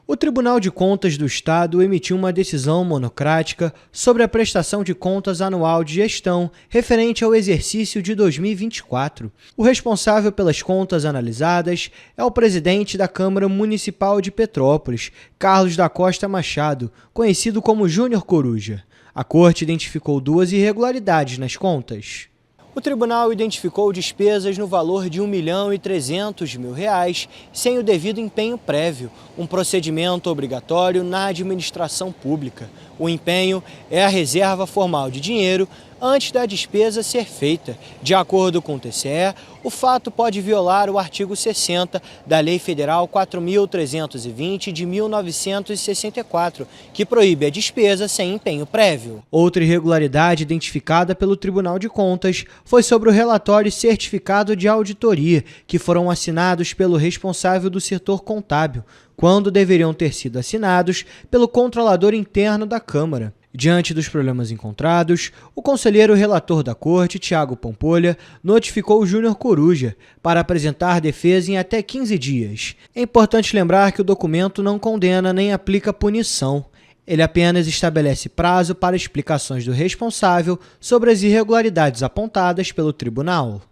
Speaker 6: O Tribunal de Contas do Estado emitiu uma decisão monocrática sobre a prestação de contas anual de gestão referente ao exercício de 2024. O responsável pelas contas analisadas é o presidente da Câmara Municipal de Petrópolis, Carlos da Costa Machado, conhecido como Júnior Coruja. A Corte identificou 2 irregularidades nas contas. O tribunal identificou despesas no valor de R$1.300.000 sem o devido empenho prévio, um procedimento obrigatório na administração pública. O empenho é a reserva formal de dinheiro antes da despesa ser feita. De acordo com o TCE, o fato pode violar o artigo 60 da Lei Federal 4.320 de 1964, que proíbe a despesa sem empenho prévio. Outra irregularidade identificada pelo Tribunal de Contas foi sobre o relatório e certificado de auditoria, que foram assinados pelo responsável do setor contábil, quando deveriam ter sido assinados pelo controlador interno da Câmara. Diante dos problemas encontrados, o conselheiro relator da Corte, Tiago Pampolha, notificou o Júnior Coruja para apresentar defesa em até 15 dias. É importante lembrar que o documento não condena nem aplica punição. Ele apenas estabelece prazo para explicações do responsável sobre as irregularidades apontadas pelo tribunal.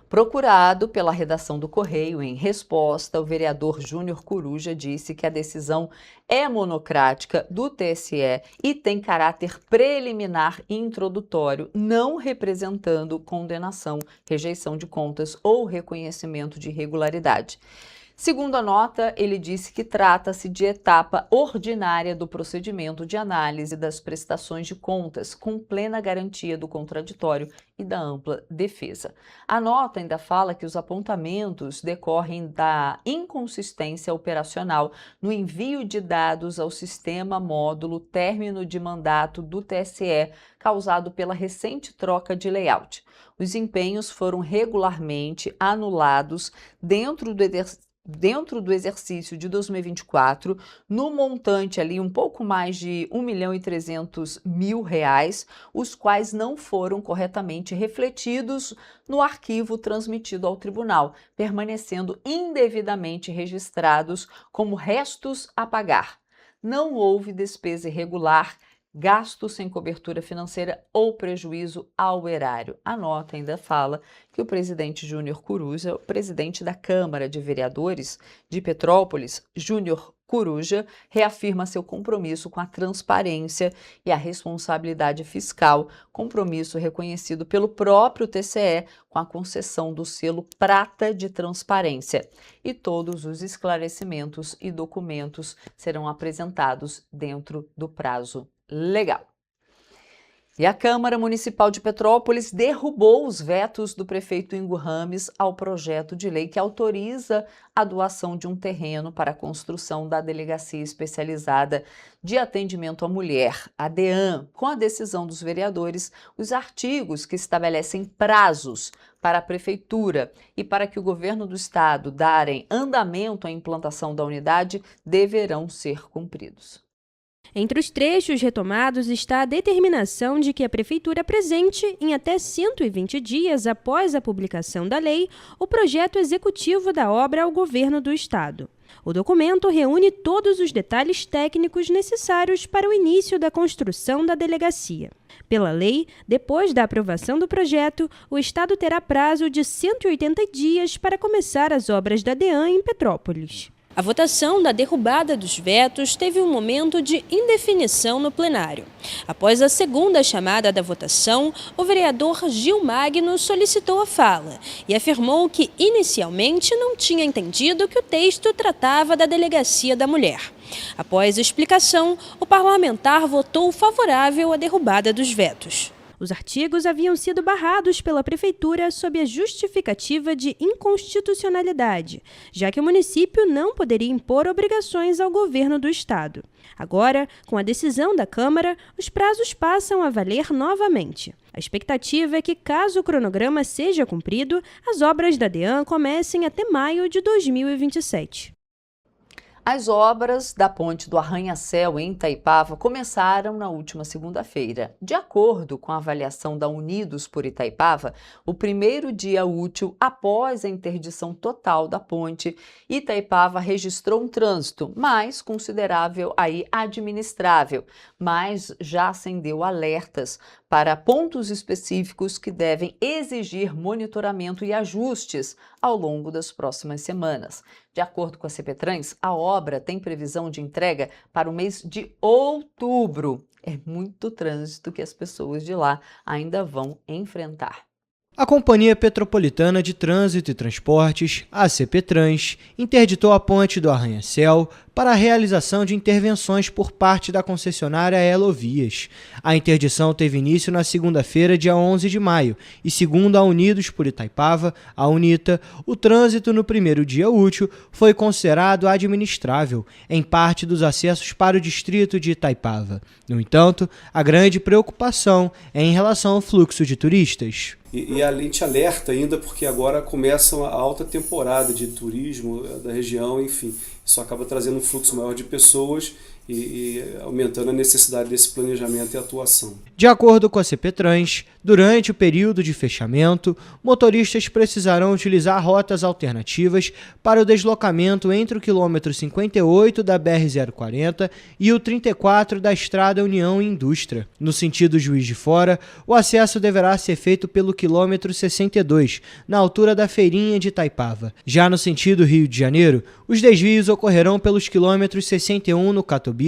Speaker 2: Procurado pela redação do Correio em resposta, o vereador Júnior Coruja disse que a decisão é monocrática do TSE e tem caráter preliminar e introdutório, não representando condenação, rejeição de contas ou reconhecimento de irregularidade. Segundo a nota, ele disse que trata-se de etapa ordinária do procedimento de análise das prestações de contas, com plena garantia do contraditório e da ampla defesa. A nota ainda fala que os apontamentos decorrem da inconsistência operacional no envio de dados ao sistema módulo término de mandato do TSE, causado pela recente troca de layout. Os empenhos foram regularmente anulados dentro do exercício de 2024, no montante ali um pouco mais de R$1.300.000, os quais não foram corretamente refletidos no arquivo transmitido ao tribunal, permanecendo indevidamente registrados como restos a pagar. Não houve despesa irregular, gasto sem cobertura financeira ou prejuízo ao erário. A nota ainda fala que o presidente Júnior Coruja, o presidente da Câmara de Vereadores de Petrópolis, Júnior Coruja, reafirma seu compromisso com a transparência e a responsabilidade fiscal, compromisso reconhecido pelo próprio TCE com a concessão do selo Prata de Transparência. E todos os esclarecimentos e documentos serão apresentados dentro do prazo legal. E a Câmara Municipal de Petrópolis derrubou os vetos do prefeito Ingo Rames ao projeto de lei que autoriza a doação de um terreno para a construção da Delegacia Especializada de Atendimento à Mulher, a DEAM. Com a decisão dos vereadores, os artigos que estabelecem prazos para a Prefeitura e para que o governo do Estado darem andamento à implantação da unidade deverão ser cumpridos.
Speaker 3: Entre os trechos retomados está a determinação de que a Prefeitura apresente, em até 120 dias após a publicação da lei, o projeto executivo da obra ao Governo do Estado. O documento reúne todos os detalhes técnicos necessários para o início da construção da delegacia. Pela lei, depois da aprovação do projeto, o Estado terá prazo de 180 dias para começar as obras da DEAM em Petrópolis.
Speaker 4: A votação da derrubada dos vetos teve um momento de indefinição no plenário. Após a segunda chamada da votação, o vereador Gil Magno solicitou a fala e afirmou que inicialmente não tinha entendido que o texto tratava da Delegacia da Mulher. Após a explicação, o parlamentar votou favorável à derrubada dos vetos.
Speaker 3: Os artigos haviam sido barrados pela Prefeitura sob a justificativa de inconstitucionalidade, já que o município não poderia impor obrigações ao governo do Estado. Agora, com a decisão da Câmara, os prazos passam a valer novamente. A expectativa é que, caso o cronograma seja cumprido, as obras da DEAM comecem até maio de 2027.
Speaker 2: As obras da ponte do Arranha-Céu em Itaipava começaram na última segunda-feira. De acordo com a avaliação da Unidos por Itaipava, o primeiro dia útil após a interdição total da ponte, Itaipava registrou um trânsito mais considerável aí administrável, mas já acendeu alertas para pontos específicos que devem exigir monitoramento e ajustes ao longo das próximas semanas. De acordo com a CPTrans, a obra tem previsão de entrega para o mês de outubro. É muito trânsito que as pessoas de lá ainda vão enfrentar.
Speaker 6: A Companhia Petropolitana de Trânsito e Transportes, a CPTrans, interditou a ponte do Arranha-Céu para a realização de intervenções por parte da concessionária Elovias. A interdição teve início na segunda-feira, dia 11 de maio, e segundo a Unidos por Itaipava, a UNITA, o trânsito no primeiro dia útil foi considerado administrável, em parte dos acessos para o distrito de Itaipava. No entanto, a grande preocupação é em relação ao fluxo de turistas.
Speaker 15: E a gente alerta ainda porque agora começa a alta temporada de turismo da região, enfim, isso acaba trazendo um fluxo maior de pessoas e aumentando a necessidade desse planejamento e atuação.
Speaker 6: De acordo com a CPTrans, durante o período de fechamento, motoristas precisarão utilizar rotas alternativas para o deslocamento entre o quilômetro 58 da BR-040 e o 34 da Estrada União Indústria. No sentido Juiz de Fora, o acesso deverá ser feito pelo quilômetro 62, na altura da Feirinha de Itaipava. Já no sentido Rio de Janeiro, os desvios ocorrerão pelos quilômetros 61 no Catubira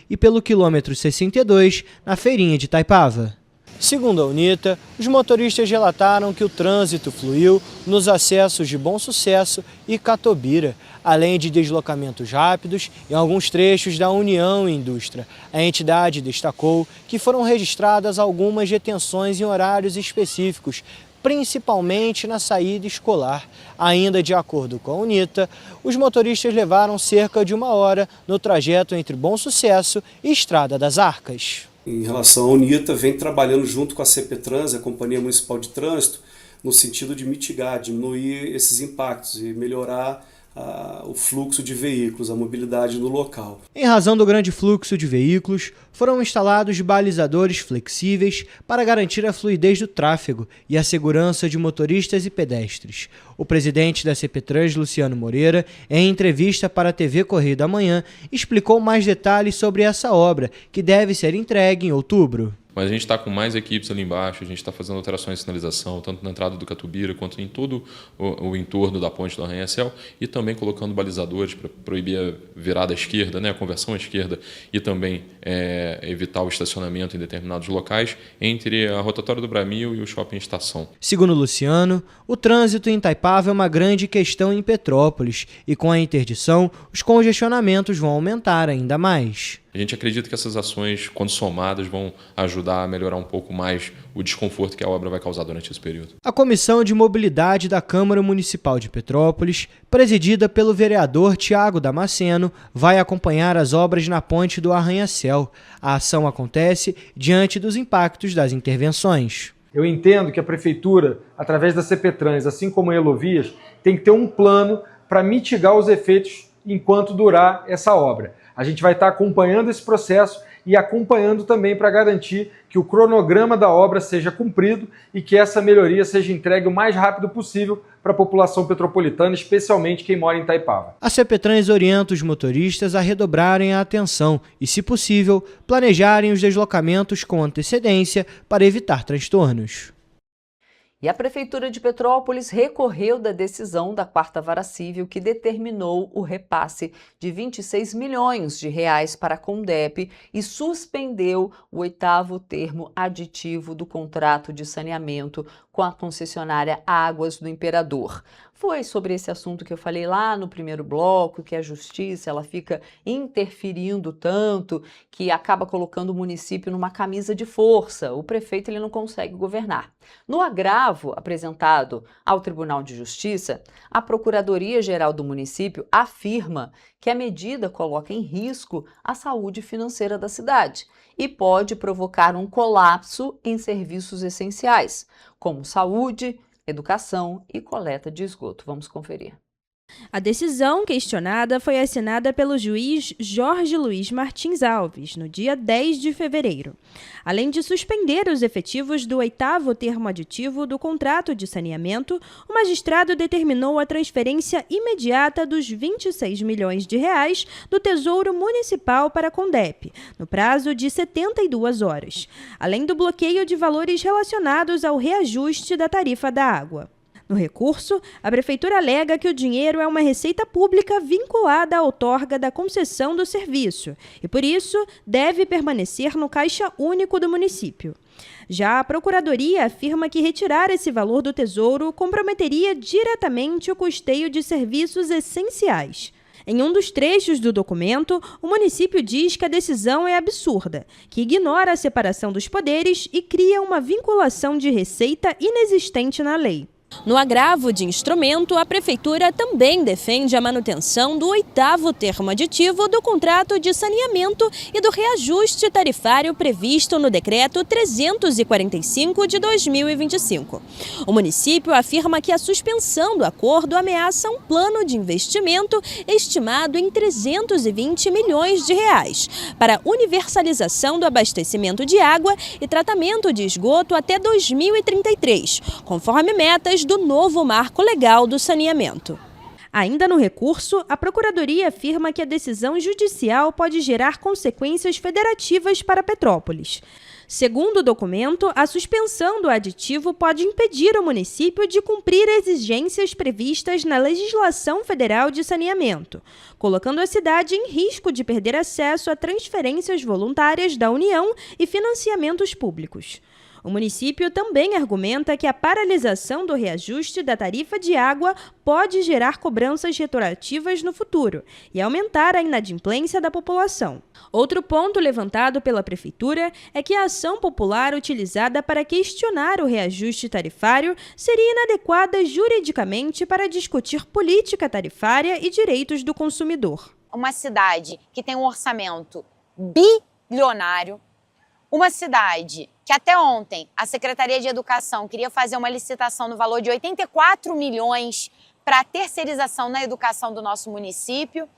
Speaker 6: e pelo quilômetro 62 na Feirinha de Itaipava. Segundo a UNITA, os motoristas relataram que o trânsito fluiu nos acessos de Bom Sucesso e Catubira, além de deslocamentos rápidos em alguns trechos da União Indústria. A entidade destacou que foram registradas algumas retenções em horários específicos, principalmente na saída escolar. Ainda de acordo com a UNITA, os motoristas levaram cerca de 1 hora no trajeto entre Bom Sucesso e Estrada das Arcas.
Speaker 15: Em relação à UNITA, vem trabalhando junto com a CPTrans, a Companhia Municipal de Trânsito, no sentido de mitigar, diminuir esses impactos e melhorar o fluxo de veículos, a mobilidade no local.
Speaker 6: Em razão do grande fluxo de veículos, foram instalados balizadores flexíveis para garantir a fluidez do tráfego e a segurança de motoristas e pedestres. O presidente da CPTrans, Luciano Moreira, em entrevista para a TV Correio da Manhã, explicou mais detalhes sobre essa obra, que deve ser entregue em outubro.
Speaker 16: Mas a gente está com mais equipes ali embaixo, a gente está fazendo alterações de sinalização, tanto na entrada do Catubira quanto em todo o entorno da ponte do Arranha-Céu, e também colocando balizadores para proibir a virada à esquerda, né, a conversão à esquerda, e também evitar o estacionamento em determinados locais entre a rotatória do Bramil e o shopping estação.
Speaker 6: Segundo Luciano, o trânsito em Itaipava é uma grande questão em Petrópolis, e com a interdição, os congestionamentos vão aumentar ainda mais.
Speaker 16: A gente acredita que essas ações, quando somadas, vão ajudar a melhorar um pouco mais o desconforto que a obra vai causar durante esse período.
Speaker 6: A Comissão de Mobilidade da Câmara Municipal de Petrópolis, presidida pelo vereador Tiago Damasceno, vai acompanhar as obras na ponte do Arranha-Céu. A ação acontece diante dos impactos das intervenções.
Speaker 17: Eu entendo que a Prefeitura, através da CPTrans, assim como a Elovias, tem que ter um plano para mitigar os efeitos enquanto durar essa obra. A gente vai estar acompanhando esse processo e acompanhando também para garantir que o cronograma da obra seja cumprido e que essa melhoria seja entregue o mais rápido possível para a população petropolitana, especialmente quem mora em Itaipava.
Speaker 6: A CPTrans orienta os motoristas a redobrarem a atenção e, se possível, planejarem os deslocamentos com antecedência para evitar transtornos.
Speaker 2: E a Prefeitura de Petrópolis recorreu da decisão da 4ª Vara Civil que determinou o repasse de 26 milhões de reais para a Condep e suspendeu o 8º termo aditivo do contrato de saneamento com a concessionária Águas do Imperador. Foi sobre esse assunto que eu falei lá no primeiro bloco, que a justiça ela fica interferindo tanto que acaba colocando o município numa camisa de força. O prefeito ele não consegue governar. No agravo apresentado ao Tribunal de Justiça, a Procuradoria-Geral do município afirma que a medida coloca em risco a saúde financeira da cidade e pode provocar um colapso em serviços essenciais, como saúde, educação e coleta de esgoto. Vamos conferir.
Speaker 3: A decisão questionada foi assinada pelo juiz Jorge Luiz Martins Alves, no dia 10 de fevereiro. Além de suspender os efetivos do 8º termo aditivo do contrato de saneamento, o magistrado determinou a transferência imediata dos 26 milhões de reais do Tesouro Municipal para a Condep, no prazo de 72 horas, além do bloqueio de valores relacionados ao reajuste da tarifa da água. No recurso, a Prefeitura alega que o dinheiro é uma receita pública vinculada à outorga da concessão do serviço e, por isso, deve permanecer no Caixa Único do município. Já a Procuradoria afirma que retirar esse valor do Tesouro comprometeria diretamente o custeio de serviços essenciais. Em um dos trechos do documento, o município diz que a decisão é absurda, que ignora a separação dos poderes e cria uma vinculação de receita inexistente na lei.
Speaker 4: No agravo de instrumento, a Prefeitura também defende a manutenção do 8º termo aditivo do contrato de saneamento e do reajuste tarifário previsto no Decreto 345 de 2025. O município afirma que a suspensão do acordo ameaça um plano de investimento estimado em 320 milhões de reais para universalização do abastecimento de água e tratamento de esgoto até 2033, conforme metas do novo marco legal do saneamento.
Speaker 3: Ainda no recurso, a Procuradoria afirma que a decisão judicial pode gerar consequências federativas para Petrópolis. Segundo o documento, a suspensão do aditivo pode impedir o município de cumprir exigências previstas na legislação federal de saneamento, colocando a cidade em risco de perder acesso a transferências voluntárias da União e financiamentos públicos. O município também argumenta que a paralisação do reajuste da tarifa de água pode gerar cobranças retroativas no futuro e aumentar a inadimplência da população. Outro ponto levantado pela Prefeitura é que a ação popular utilizada para questionar o reajuste tarifário seria inadequada juridicamente para discutir política tarifária e direitos do consumidor.
Speaker 18: Uma cidade que tem um orçamento bilionário, uma cidade que até ontem a Secretaria de Educação queria fazer uma licitação no valor de 84 milhões para a terceirização na educação do nosso município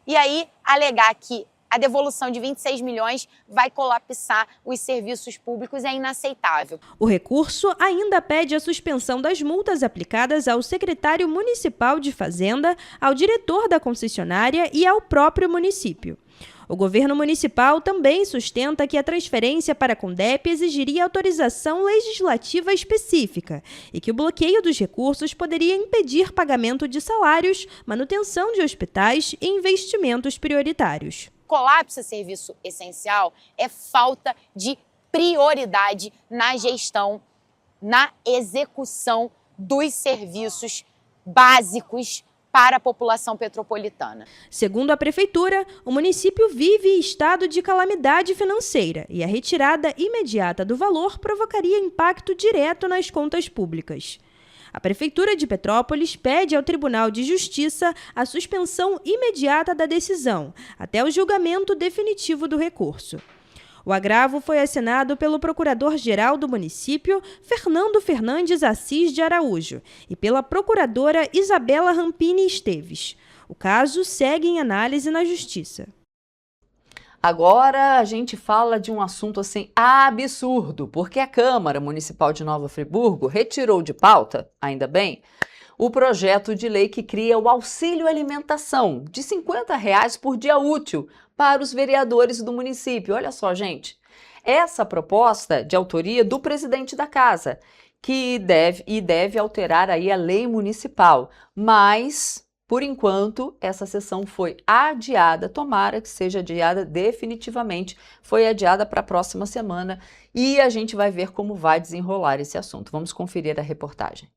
Speaker 18: e aí alegar que a devolução de 26 milhões vai colapsar os serviços públicos é inaceitável.
Speaker 3: O recurso ainda pede a suspensão das multas aplicadas ao secretário municipal de Fazenda, ao diretor da concessionária e ao próprio município. O governo municipal também sustenta que a transferência para a Condep exigiria autorização legislativa específica e que o bloqueio dos recursos poderia impedir pagamento de salários, manutenção de hospitais e investimentos prioritários.
Speaker 18: Colapso a serviço essencial é falta de prioridade na gestão, na execução dos serviços básicos para a população petropolitana.
Speaker 3: Segundo a Prefeitura, o município vive em estado de calamidade financeira e a retirada imediata do valor provocaria impacto direto nas contas públicas. A Prefeitura de Petrópolis pede ao Tribunal de Justiça a suspensão imediata da decisão, até o julgamento definitivo do recurso. O agravo foi assinado pelo Procurador-Geral do município, Fernando Fernandes Assis de Araújo, e pela Procuradora Isabela Rampini Esteves. O caso segue em análise na Justiça.
Speaker 2: Agora a gente fala de um assunto assim absurdo, porque a Câmara Municipal de Nova Friburgo retirou de pauta, ainda bem, o projeto de lei que cria o auxílio alimentação de R$ 50 por dia útil para os vereadores do município. Olha só, gente, essa proposta de autoria do presidente da casa, que deve alterar aí a lei municipal, mas, por enquanto, essa sessão foi adiada, tomara que seja adiada definitivamente, foi adiada para a próxima semana e a gente vai ver como vai desenrolar esse assunto. Vamos conferir a reportagem.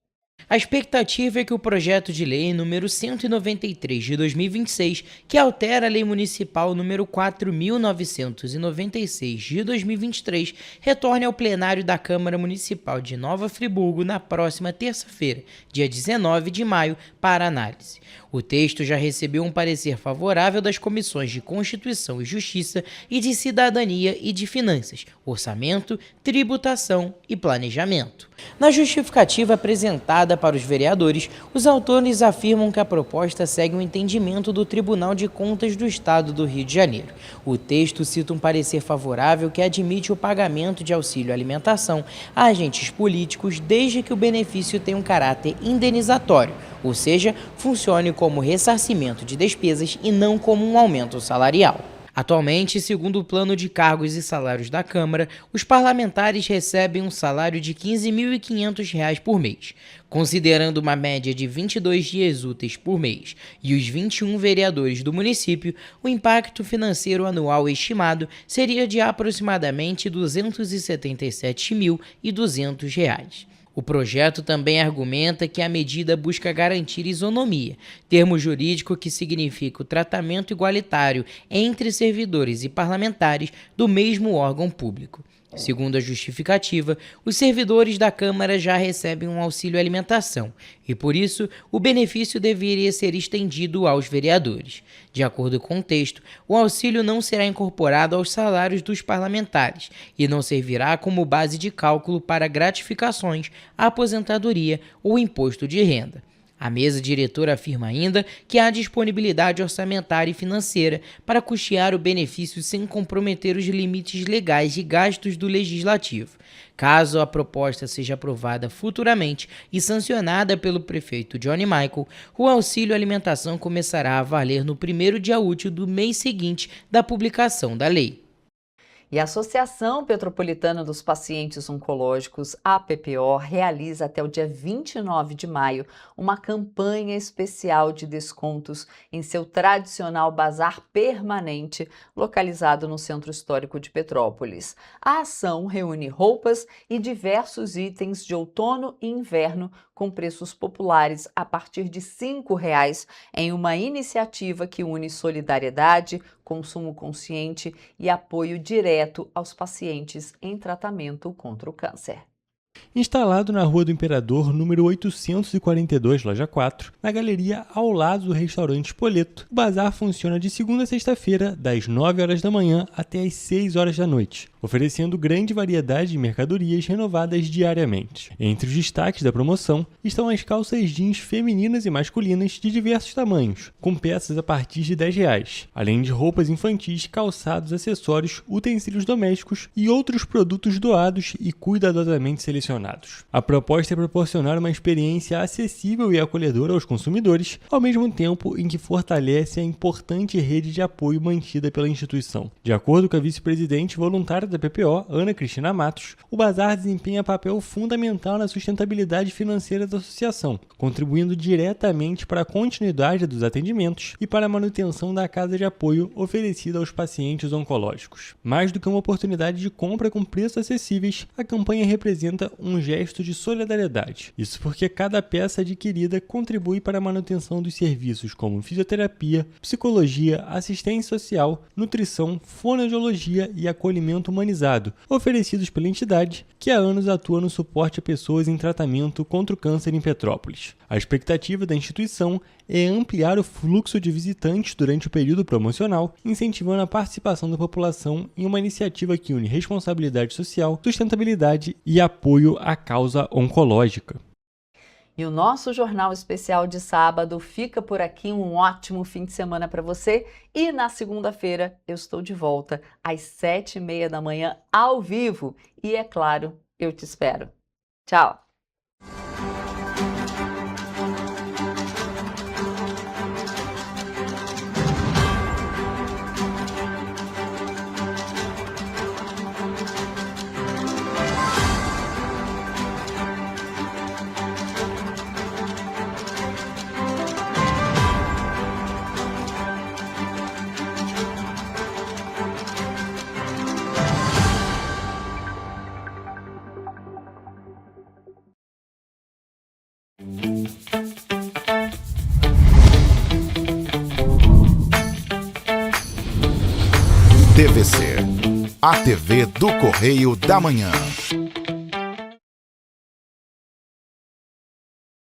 Speaker 13: A expectativa é que o projeto de lei número 193 de 2026, que altera a lei municipal número 4.996 de 2023, retorne ao plenário da Câmara Municipal de Nova Friburgo na próxima terça-feira, dia 19 de maio, para análise. O texto já recebeu um parecer favorável das comissões de Constituição e Justiça e de Cidadania e de Finanças, Orçamento, Tributação e Planejamento. Na justificativa apresentada para os vereadores, os autores afirmam que a proposta segue o entendimento do Tribunal de Contas do Estado do Rio de Janeiro. O texto cita um parecer favorável que admite o pagamento de auxílio alimentação a agentes políticos desde que o benefício tenha um caráter indenizatório, ou seja, funcione como ressarcimento de despesas e não como um aumento salarial. Atualmente, segundo o plano de cargos e salários da Câmara, os parlamentares recebem um salário de R$ 15.500 por mês. Considerando uma média de 22 dias úteis por mês e os 21 vereadores do município, o impacto financeiro anual estimado seria de aproximadamente R$ 277.200. O projeto também argumenta que a medida busca garantir isonomia, termo jurídico que significa o tratamento igualitário entre servidores e parlamentares do mesmo órgão público. Segundo a justificativa, os servidores da Câmara já recebem um auxílio alimentação e, por isso, o benefício deveria ser estendido aos vereadores. De acordo com o texto, o auxílio não será incorporado aos salários dos parlamentares e não servirá como base de cálculo para gratificações, aposentadoria ou imposto de renda. A mesa diretora afirma ainda que há disponibilidade orçamentária e financeira para custear o benefício sem comprometer os limites legais de gastos do Legislativo. Caso a proposta seja aprovada futuramente e sancionada pelo prefeito Johnny Michael, o auxílio alimentação começará a valer no primeiro dia útil do mês seguinte da publicação da lei.
Speaker 2: E a Associação Petropolitana dos Pacientes Oncológicos, APPO, realiza até o dia 29 de maio uma campanha especial de descontos em seu tradicional bazar permanente, localizado no Centro Histórico de Petrópolis. A ação reúne roupas e diversos itens de outono e inverno com preços populares a partir de R$ 5,00 em uma iniciativa que une solidariedade, consumo consciente e apoio direto aos pacientes em tratamento contra o câncer.
Speaker 9: Instalado na Rua do Imperador, número 842, loja 4, na galeria ao lado do restaurante Spoleto, o bazar funciona de segunda a sexta-feira, das 9 horas da manhã até as 6 horas da noite, oferecendo grande variedade de mercadorias renovadas diariamente. Entre os destaques da promoção estão as calças jeans femininas e masculinas de diversos tamanhos, com peças a partir de R$ 10,00, além de roupas infantis, calçados, acessórios, utensílios domésticos e outros produtos doados e cuidadosamente selecionados. A proposta é proporcionar uma experiência acessível e acolhedora aos consumidores, ao mesmo tempo em que fortalece a importante rede de apoio mantida pela instituição. De acordo com a vice-presidente voluntária da PPO, Ana Cristina Matos, o bazar desempenha papel fundamental na sustentabilidade financeira da associação, contribuindo diretamente para a continuidade dos atendimentos e para a manutenção da casa de apoio oferecida aos pacientes oncológicos. Mais do que uma oportunidade de compra com preços acessíveis, a campanha representa um gesto de solidariedade. Isso porque cada peça adquirida contribui para a manutenção dos serviços como fisioterapia, psicologia, assistência social, nutrição, fonoaudiologia e acolhimento humanizado, oferecidos pela entidade, que há anos atua no suporte a pessoas em tratamento contra o câncer em Petrópolis. A expectativa da instituição é ampliar o fluxo de visitantes durante o período promocional, incentivando a participação da população em uma iniciativa que une responsabilidade social, sustentabilidade e apoio à causa oncológica.
Speaker 2: E o nosso Jornal Especial de sábado fica por aqui. Um ótimo fim de semana para você. E na segunda-feira eu estou de volta às 7h30 da manhã, ao vivo. E é claro, eu te espero. Tchau!
Speaker 1: TVC, a TV do Correio da Manhã.